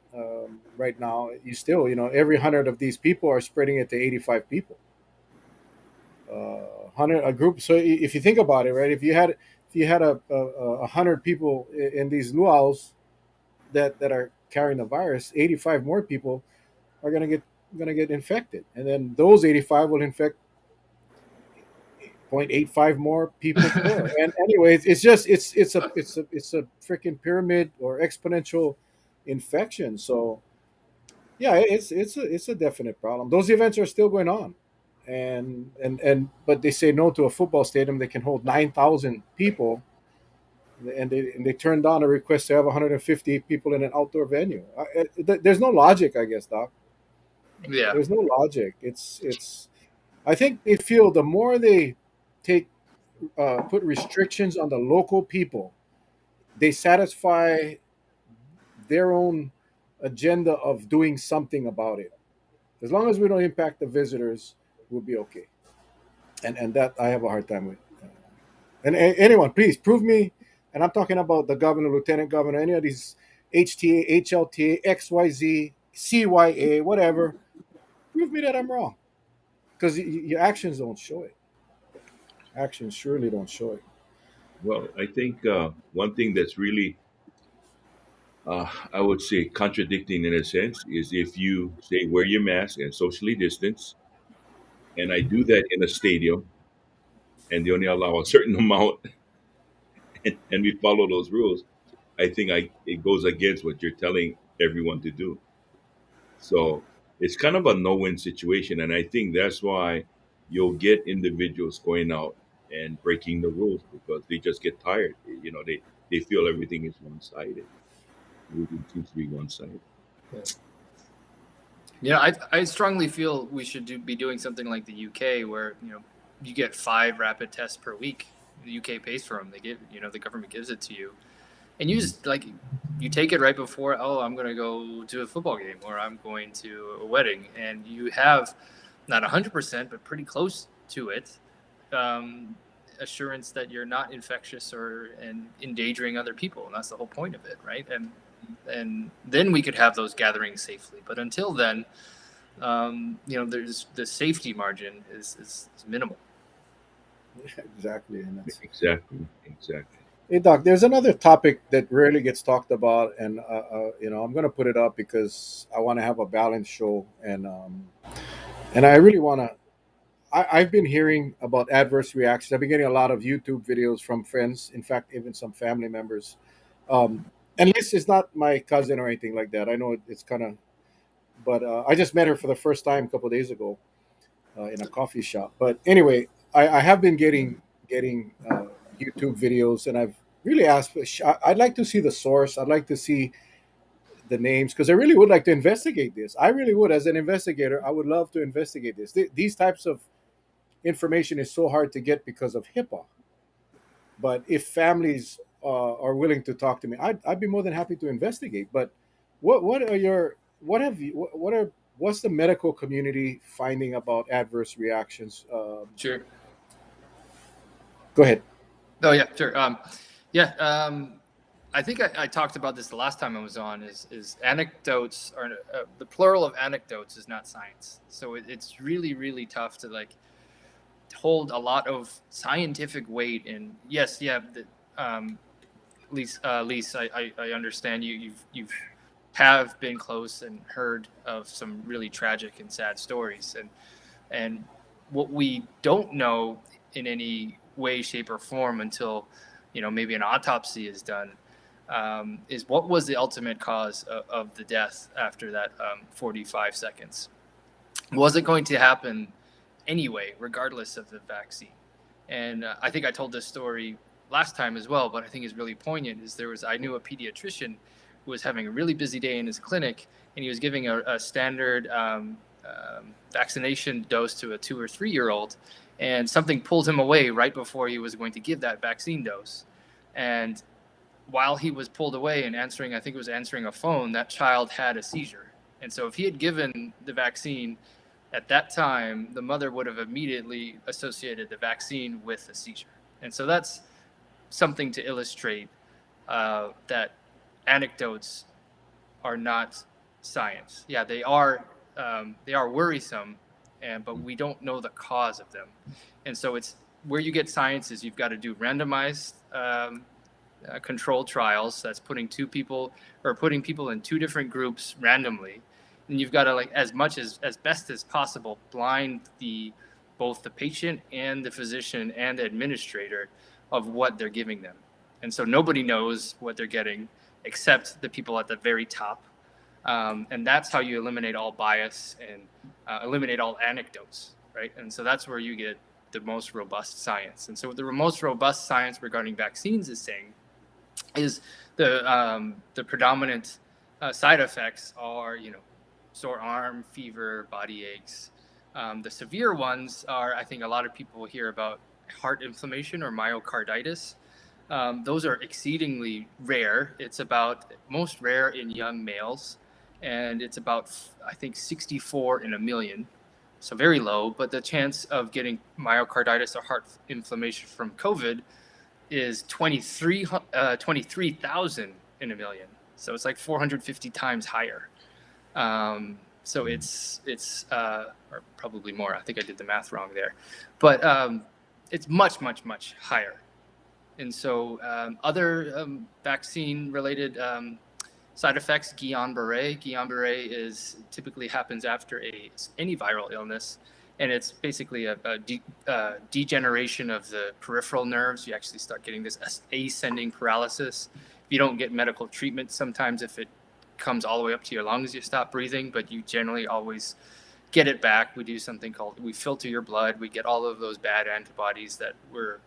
right now, you still, every 100 of these people are spreading it to 85 people. 100 a group. So if you think about it, right, if you had a 100 people in these luau's that are carrying the virus, 85 more people are going to get infected, and then those 85 will infect 0.85 more people per. And anyway, it's just it's a freaking pyramid or exponential infection. So yeah, it's a definite problem. Those events are still going on, and but they say no to a football stadium that can hold 9,000 people, and they turned down a request to have 150 people in an outdoor venue. There's no logic, I guess, Doc. Yeah. There's no logic. It's. I think they feel the more they take put restrictions on the local people, they satisfy their own agenda of doing something about it. As long as we don't impact the visitors, we'll be okay. And that I have a hard time with. Anyone, please prove me. And I'm talking about the governor, lieutenant governor, any of these HTA, HLTA, XYZ, CYA, whatever. Prove me that I'm wrong, because your actions don't show it. Actions surely don't show it. Well, I think one thing that's really, I would say, contradicting in a sense is if you say wear your mask and socially distance, and I do that in a stadium, and they only allow a certain amount, and we follow those rules, I think it goes against what you're telling everyone to do. So it's kind of a no-win situation, and I think that's why you'll get individuals going out and breaking the rules because they just get tired. They feel everything is one-sided. Everything seems to be one-sided. Yeah, I strongly feel we should be doing something like the UK, where you get 5 rapid tests per week. The UK pays for them. They give the government gives it to you, and you just you take it right before. Oh, I'm going to go to a football game, or I'm going to a wedding, and you have not 100%, but pretty close to it. Assurance that you're not infectious and endangering other people, and that's the whole point of it, right? And then we could have those gatherings safely. But until then, there's the safety margin is minimal. Exactly, and that's. Exactly. Hey, Doc. There's another topic that rarely gets talked about, and I'm going to put it up because I want to have a balanced show, and I really want to. I've been hearing about adverse reactions. I've been getting a lot of YouTube videos from friends, in fact, even some family members. And Liz is not my cousin or anything like that. I know it's kind of, but I just met her for the first time a couple of days ago in a coffee shop. But anyway, I have been getting YouTube videos, and I've really asked. I'd like to see the source. I'd like to see the names because I really would like to investigate this. I really would, as an investigator, I would love to investigate this. These types of information is so hard to get because of HIPAA. But if families are willing to talk to me, I'd be more than happy to investigate. But what are your what have you what are what's the medical community finding about adverse reactions? Sure. Go ahead. Oh yeah, sure. I think I talked about this the last time I was on. Is anecdotes are the plural of anecdotes is not science. So it's really really tough to hold a lot of scientific weight. And yes, yeah. Lise, I understand you've have been close and heard of some really tragic and sad stories, and what we don't know in any way, shape, or form until maybe an autopsy is done, is what was the ultimate cause of the death after that 45 seconds. Was it going to happen anyway, regardless of the vaccine? And I think I told this story last time as well, but I think is really poignant. I knew a pediatrician who was having a really busy day in his clinic, and he was giving a standard vaccination dose to a 2 or 3 year old, and something pulled him away right before he was going to give that vaccine dose. And while he was pulled away and answering a phone, that child had a seizure. And so if he had given the vaccine at that time, the mother would have immediately associated the vaccine with a seizure. And so that's something to illustrate that anecdotes are not science. Yeah, they are worrisome, but we don't know the cause of them. And so it's where you get science is you've got to do randomized controlled trials. That's putting people in 2 different groups randomly, and you've got to as best as possible blind the both the patient and the physician and the administrator of what they're giving them. And so nobody knows what they're getting except the people at the very top. And that's how you eliminate all bias and eliminate all anecdotes, right? And so that's where you get the most robust science. And so what the most robust science regarding vaccines is saying is the predominant side effects are, sore arm, fever, body aches. The severe ones are, I think a lot of people hear about heart inflammation or myocarditis. Those are exceedingly rare. It's about most rare in young males, and it's about, I think, 64 in a million. So very low, but the chance of getting myocarditis or heart inflammation from COVID is 23,000 in a million. So it's like 450 times higher. So it's or probably more. I think I did the math wrong there, but it's much, much, much higher. And so other vaccine-related side effects, Guillain-Barré. Guillain-Barré typically happens after any viral illness, and it's basically a degeneration of the peripheral nerves. You actually start getting this ascending paralysis. If you don't get medical treatment, sometimes if it comes all the way up to your lungs, you stop breathing, but you generally always get it back. We do something called, we filter your blood. We get all of those bad antibodies that were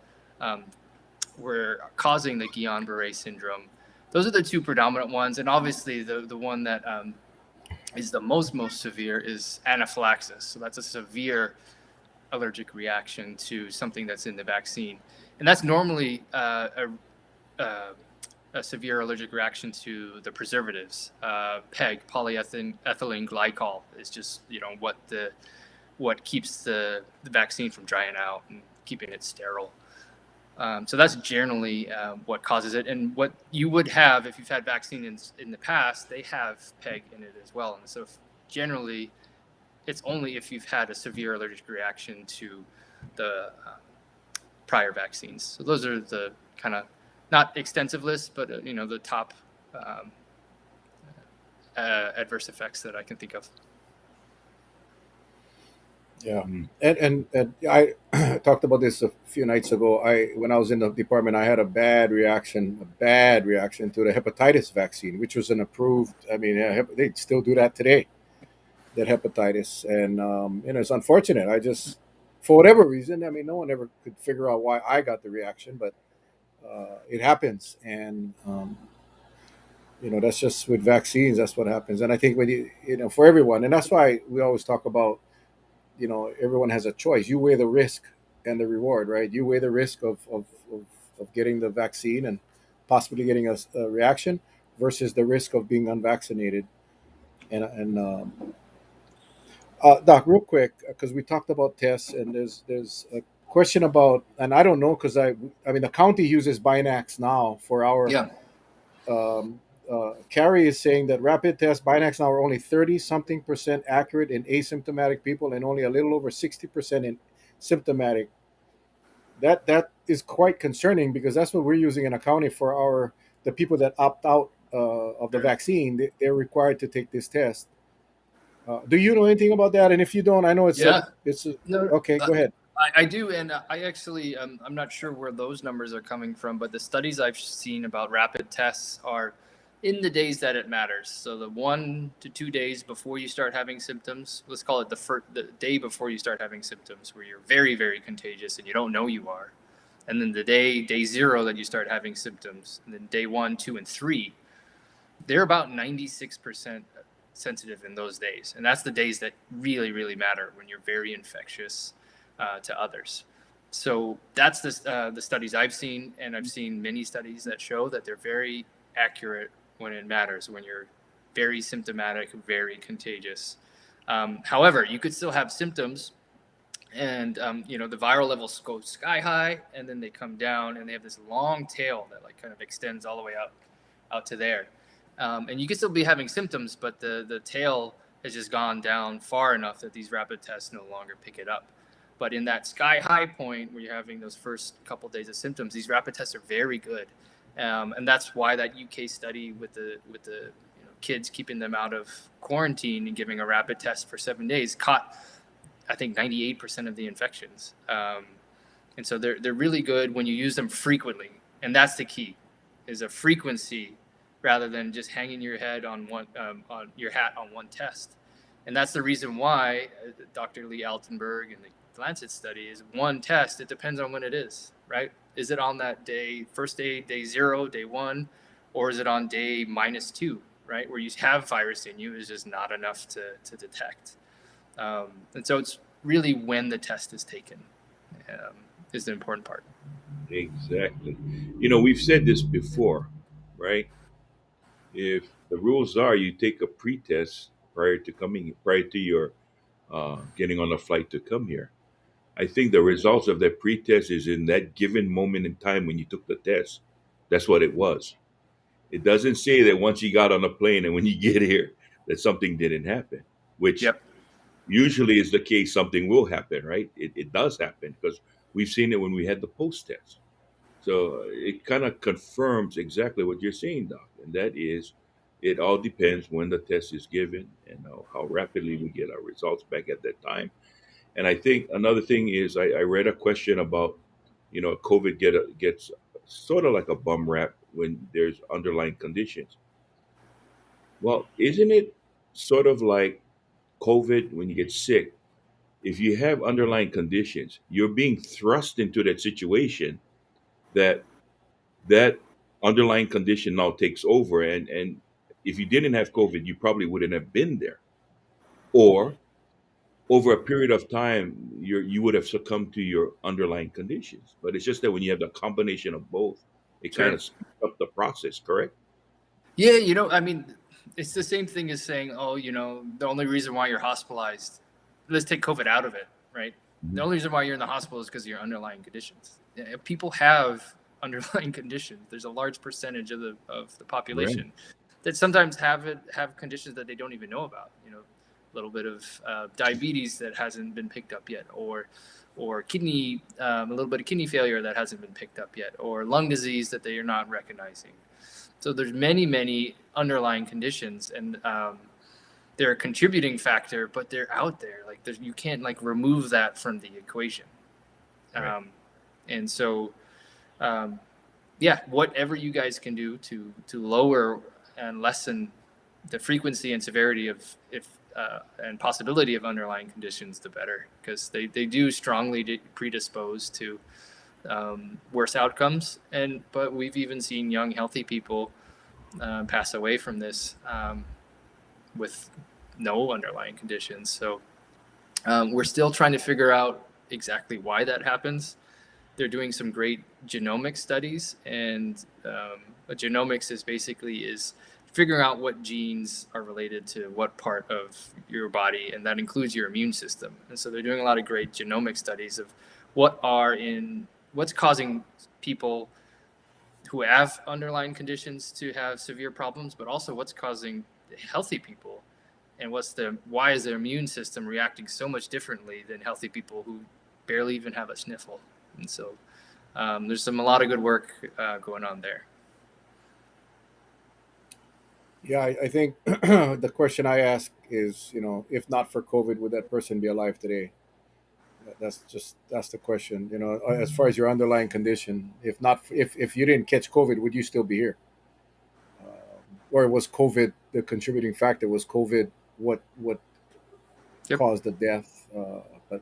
causing the Guillain-Barré syndrome. Those are the two predominant ones. And obviously the one that is the most severe is anaphylaxis. So that's a severe allergic reaction to something that's in the vaccine. And that's normally a severe allergic reaction to the preservatives. PEG, polyethylene glycol, is just what keeps the vaccine from drying out and keeping it sterile. So that's generally what causes it. And what you would have if you've had vaccines in the past, they have PEG in it as well. And so generally, it's only if you've had a severe allergic reaction to the prior vaccines. So those are the kind of, not extensive list, but the top adverse effects that I can think of. Yeah, and I talked about this a few nights ago. When I was in the department, I had a bad reaction to the hepatitis vaccine, which was an approved. I mean, they still do that today, that hepatitis, and it's unfortunate. I just, for whatever reason, I mean, no one ever could figure out why I got the reaction, but it happens, and that's just with vaccines. That's what happens, and I think when for everyone, and that's why we always talk about. Everyone has a choice. You weigh the risk and the reward, right? You weigh the risk of getting the vaccine and possibly getting a reaction versus the risk of being unvaccinated. And Doc, real quick, because we talked about tests, and there's a question about, and I don't know, because I mean the county uses Binax now for our. Yeah. Carrie is saying that rapid tests, Binax now are only 30-something% accurate in asymptomatic people and only a little over 60% in symptomatic. That is quite concerning, because that's what we're using in a county for the people that opt out of the vaccine. They're required to take this test. Do you know anything about that? And if you don't, I know it's No, okay. Go ahead. I do, and I actually I'm not sure where those numbers are coming from, but the studies I've seen about rapid tests are in the days that it matters. So the 1 to 2 days before you start having symptoms, let's call it the day before you start having symptoms, where you're very, very contagious and you don't know you are. And then the day 0 that you start having symptoms, and then day 1, 2, and 3, they're about 96% sensitive in those days. And that's the days that really, really matter, when you're very infectious to others. So that's the studies I've seen, and I've seen many studies that show that they're very accurate when it matters, when you're very symptomatic, very contagious. However, you could still have symptoms, and the viral levels go sky high, and then they come down, and they have this long tail that kind of extends all the way out to there. And you could still be having symptoms, but the tail has just gone down far enough that these rapid tests no longer pick it up. But in that sky high point where you're having those first couple days of symptoms, these rapid tests are very good. And that's why that UK study with the kids, keeping them out of quarantine and giving a rapid test for 7 days, caught I think 98% of the infections. And so they're really good when you use them frequently, and that's the key, is a frequency rather than just hanging your head on on your hat on one test. And that's the reason why Dr. Lee Altenberg and the Lancet study is one test. It depends on when it is, right? Is it on that day, first day, day 0, day 1, or is it on day -2, right? Where you have virus in you, is just not enough to detect. And so it's really when the test is taken is the important part. Exactly. We've said this before, right? If the rules are you take a pretest prior to your getting on a flight to come here, I think the results of that pretest is in that given moment in time when you took the test. That's what it was. It doesn't say that once you got on a plane and when you get here that something didn't happen, which Yep. usually is the case. Something will happen, right? It does happen because we've seen it when we had the post test. So it kind of confirms exactly what you're saying, Doc, and that is, it all depends when the test is given and how rapidly we get our results back at that time. And I think another thing is, I read a question about, COVID gets sort of like a bum rap when there's underlying conditions. Well, isn't it sort of like COVID when you get sick? If you have underlying conditions, you're being thrust into that situation that that underlying condition now takes over, and if you didn't have COVID, you probably wouldn't have been there, or over a period of time you would have succumbed to your underlying conditions. But it's just that when you have the combination of both, it kind Sure. of speeds up the process, correct? Yeah, I mean, it's the same thing as saying, oh, the only reason why you're hospitalized, let's take COVID out of it, right? The Mhm. only reason why you're in the hospital is because of your underlying conditions. Yeah, people have underlying conditions. There's a large percentage of the Right. population that sometimes have conditions that they don't even know about. A little bit of diabetes that hasn't been picked up yet, or kidney, a little bit of kidney failure that hasn't been picked up yet, or lung disease that they are not recognizing. So there's many underlying conditions, and they're a contributing factor, but they're out there. Like you can't like remove that from the equation. Right. And so, um, yeah, whatever you guys can do to lower and lessen the frequency and severity of if and possibility of underlying conditions, the better, because they do strongly predispose to worse outcomes. But we've even seen young healthy people pass away from this with no underlying conditions. So we're still trying to figure out exactly why that happens. They're doing some great genomic studies, and genomics is figuring out what genes are related to what part of your body, and that includes your immune system. And so they're doing a lot of great genomic studies of what's causing people who have underlying conditions to have severe problems, but also what's causing healthy people, and why is their immune system reacting so much differently than healthy people who barely even have a sniffle. And so there's a lot of good work going on there. Yeah, I think the question I ask is, if not for COVID, would that person be alive today? That's the question. As far as your underlying condition, if you didn't catch COVID, would you still be here? Or was COVID the contributing factor? Was COVID what Yep. caused the death? But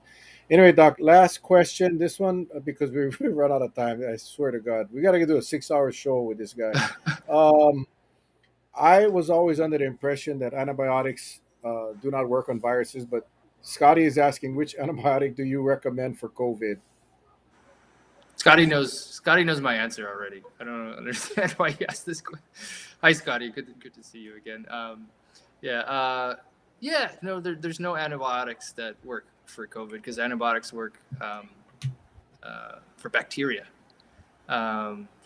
anyway, Doc, last question. This one, because we run out of time. I swear to God, we got to do a 6 hour show with this guy. Um, I was always under the impression that antibiotics do not work on viruses, but Scotty is asking, which antibiotic do you recommend for COVID? Scotty knows my answer already. I don't understand why he asked this question. Hi, Scotty. Good to see you again. Yeah. No, there's no antibiotics that work for COVID, because antibiotics work for bacteria.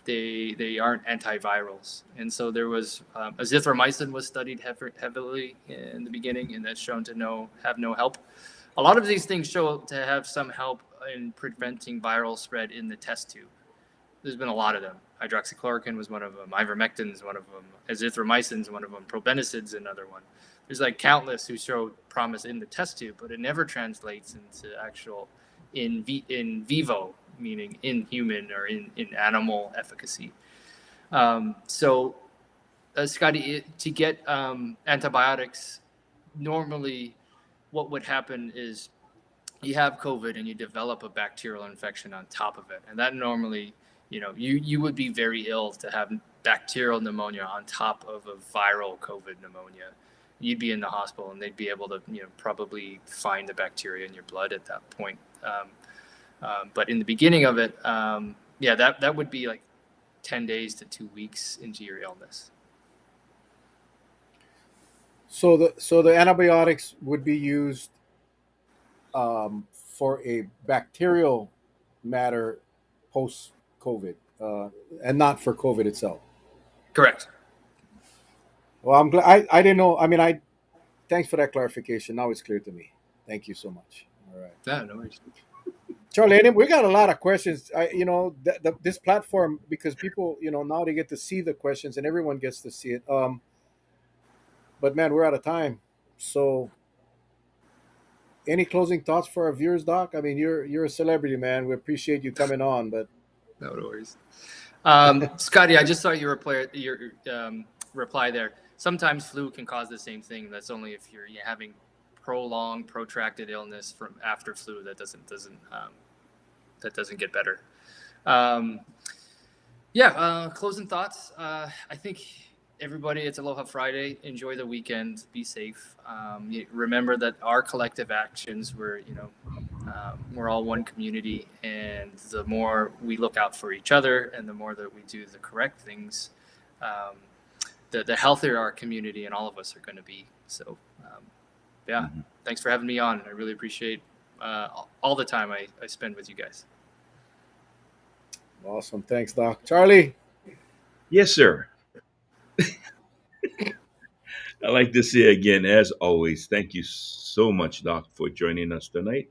They aren't antivirals, and so there was azithromycin was studied heavily in the beginning, and that's shown to have no help. A lot of these things show to have some help in preventing viral spread in the test tube. There's been a lot of them. Hydroxychloroquine was one of them. Ivermectin is one of them. Azithromycin is one of them. Probenecid is another one. There's like countless who show promise in the test tube, but it never translates into actual in vivo, meaning in human or in animal efficacy. So, Scotty, to get antibiotics, normally what would happen is you have COVID and you develop a bacterial infection on top of it. And that normally, you would be very ill to have bacterial pneumonia on top of a viral COVID pneumonia. You'd be in the hospital and they'd be able to, probably find the bacteria in your blood at that point. But in the beginning of it, yeah, that would be like 10 days to 2 weeks into your illness. So the antibiotics would be used for a bacterial matter post COVID, and not for COVID itself. Correct. Well, I'm glad. I didn't know. I mean, I thanks for that clarification. Now it's clear to me. Thank you so much. All right, Yeah, no worries. Charlie. We got a lot of questions. This platform, because people, now they get to see the questions and everyone gets to see it. But man, we're out of time. So, any closing thoughts for our viewers, Doc? I mean, you're a celebrity, man. We appreciate you coming on, but No worries. Scotty, I just saw your reply there. Sometimes flu can cause the same thing. That's only if you're having prolonged, protracted illness from after flu that doesn't get better. Closing thoughts. I think everybody, it's Aloha Friday. Enjoy the weekend. Be safe. Remember that our collective actions, we're all one community, and the more we look out for each other and the more that we do the correct things, the healthier our community and all of us are going to be. So, Thanks for having me on. I really appreciate all the time I spend with you guys. awesome. Thanks, Doc. Charlie. Yes, sir. I'd like to say again, as always, thank you so much, Doc, for joining us tonight.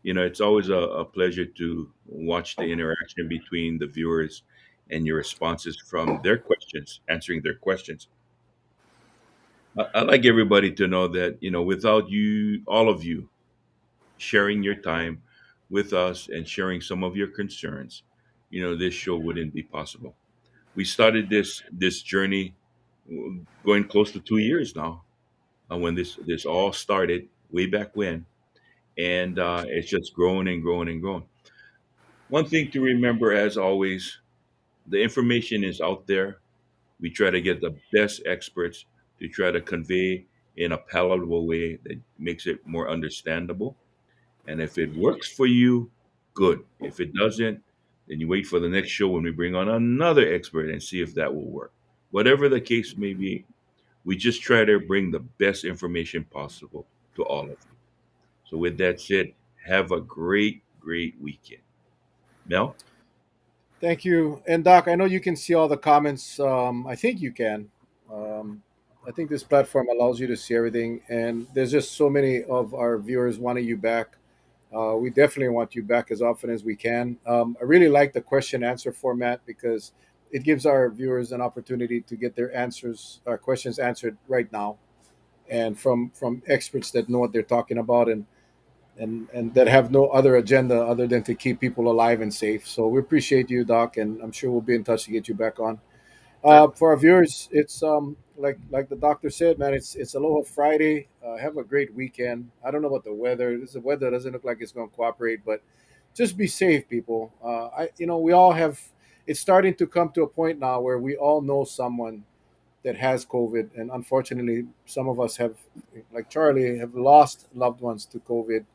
It's always a pleasure to watch the interaction between the viewers and your responses from their questions, answering their questions. I'd like everybody to know that, without you, all of you, sharing your time with us and sharing some of your concerns, this show wouldn't be possible. We started this journey going close to 2 years now, when this all started way back when, and it's just grown and grown and grown. One thing to remember, as always, the information is out there. We try to get the best experts to try to convey in a palatable way that makes it more understandable. And if it works for you, good. If it doesn't, then you wait for the next show when we bring on another expert and see if that will work. Whatever the case may be, we just try to bring the best information possible to all of you. So, with that said, have a great, great weekend. Mel? Thank you. And Doc, I know you can see all the comments. I think you can. Um, I think this platform allows you to see everything. And there's just so many of our viewers wanting you back. We definitely want you back as often as we can. I really like the question answer format because it gives our viewers an opportunity to get their questions answered right now, and from experts that know what they're talking about, and that have no other agenda other than to keep people alive and safe. So we appreciate you, Doc, and I'm sure we'll be in touch to get you back on. For our viewers, it's like the doctor said, man. It's Aloha Friday. Have a great weekend. I don't know about the weather. The weather doesn't look like it's going to cooperate, but just be safe, people. We all have. It's starting to come to a point now where we all know someone that has COVID, and unfortunately, some of us have, like Charlie, have lost loved ones to COVID.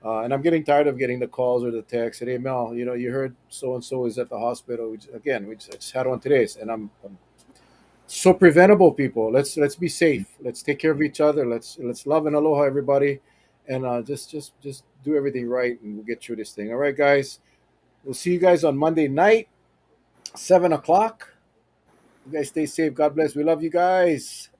And I'm getting tired of getting the calls or the texts. Hey Mel, you heard so and so is at the hospital. We just had one today, and I'm so preventable. People, let's be safe. Let's take care of each other. Let's love and aloha everybody, and just do everything right, and we'll get through this thing. All right, guys. We'll see you guys on Monday night, 7 o'clock. You guys stay safe. God bless. We love you guys.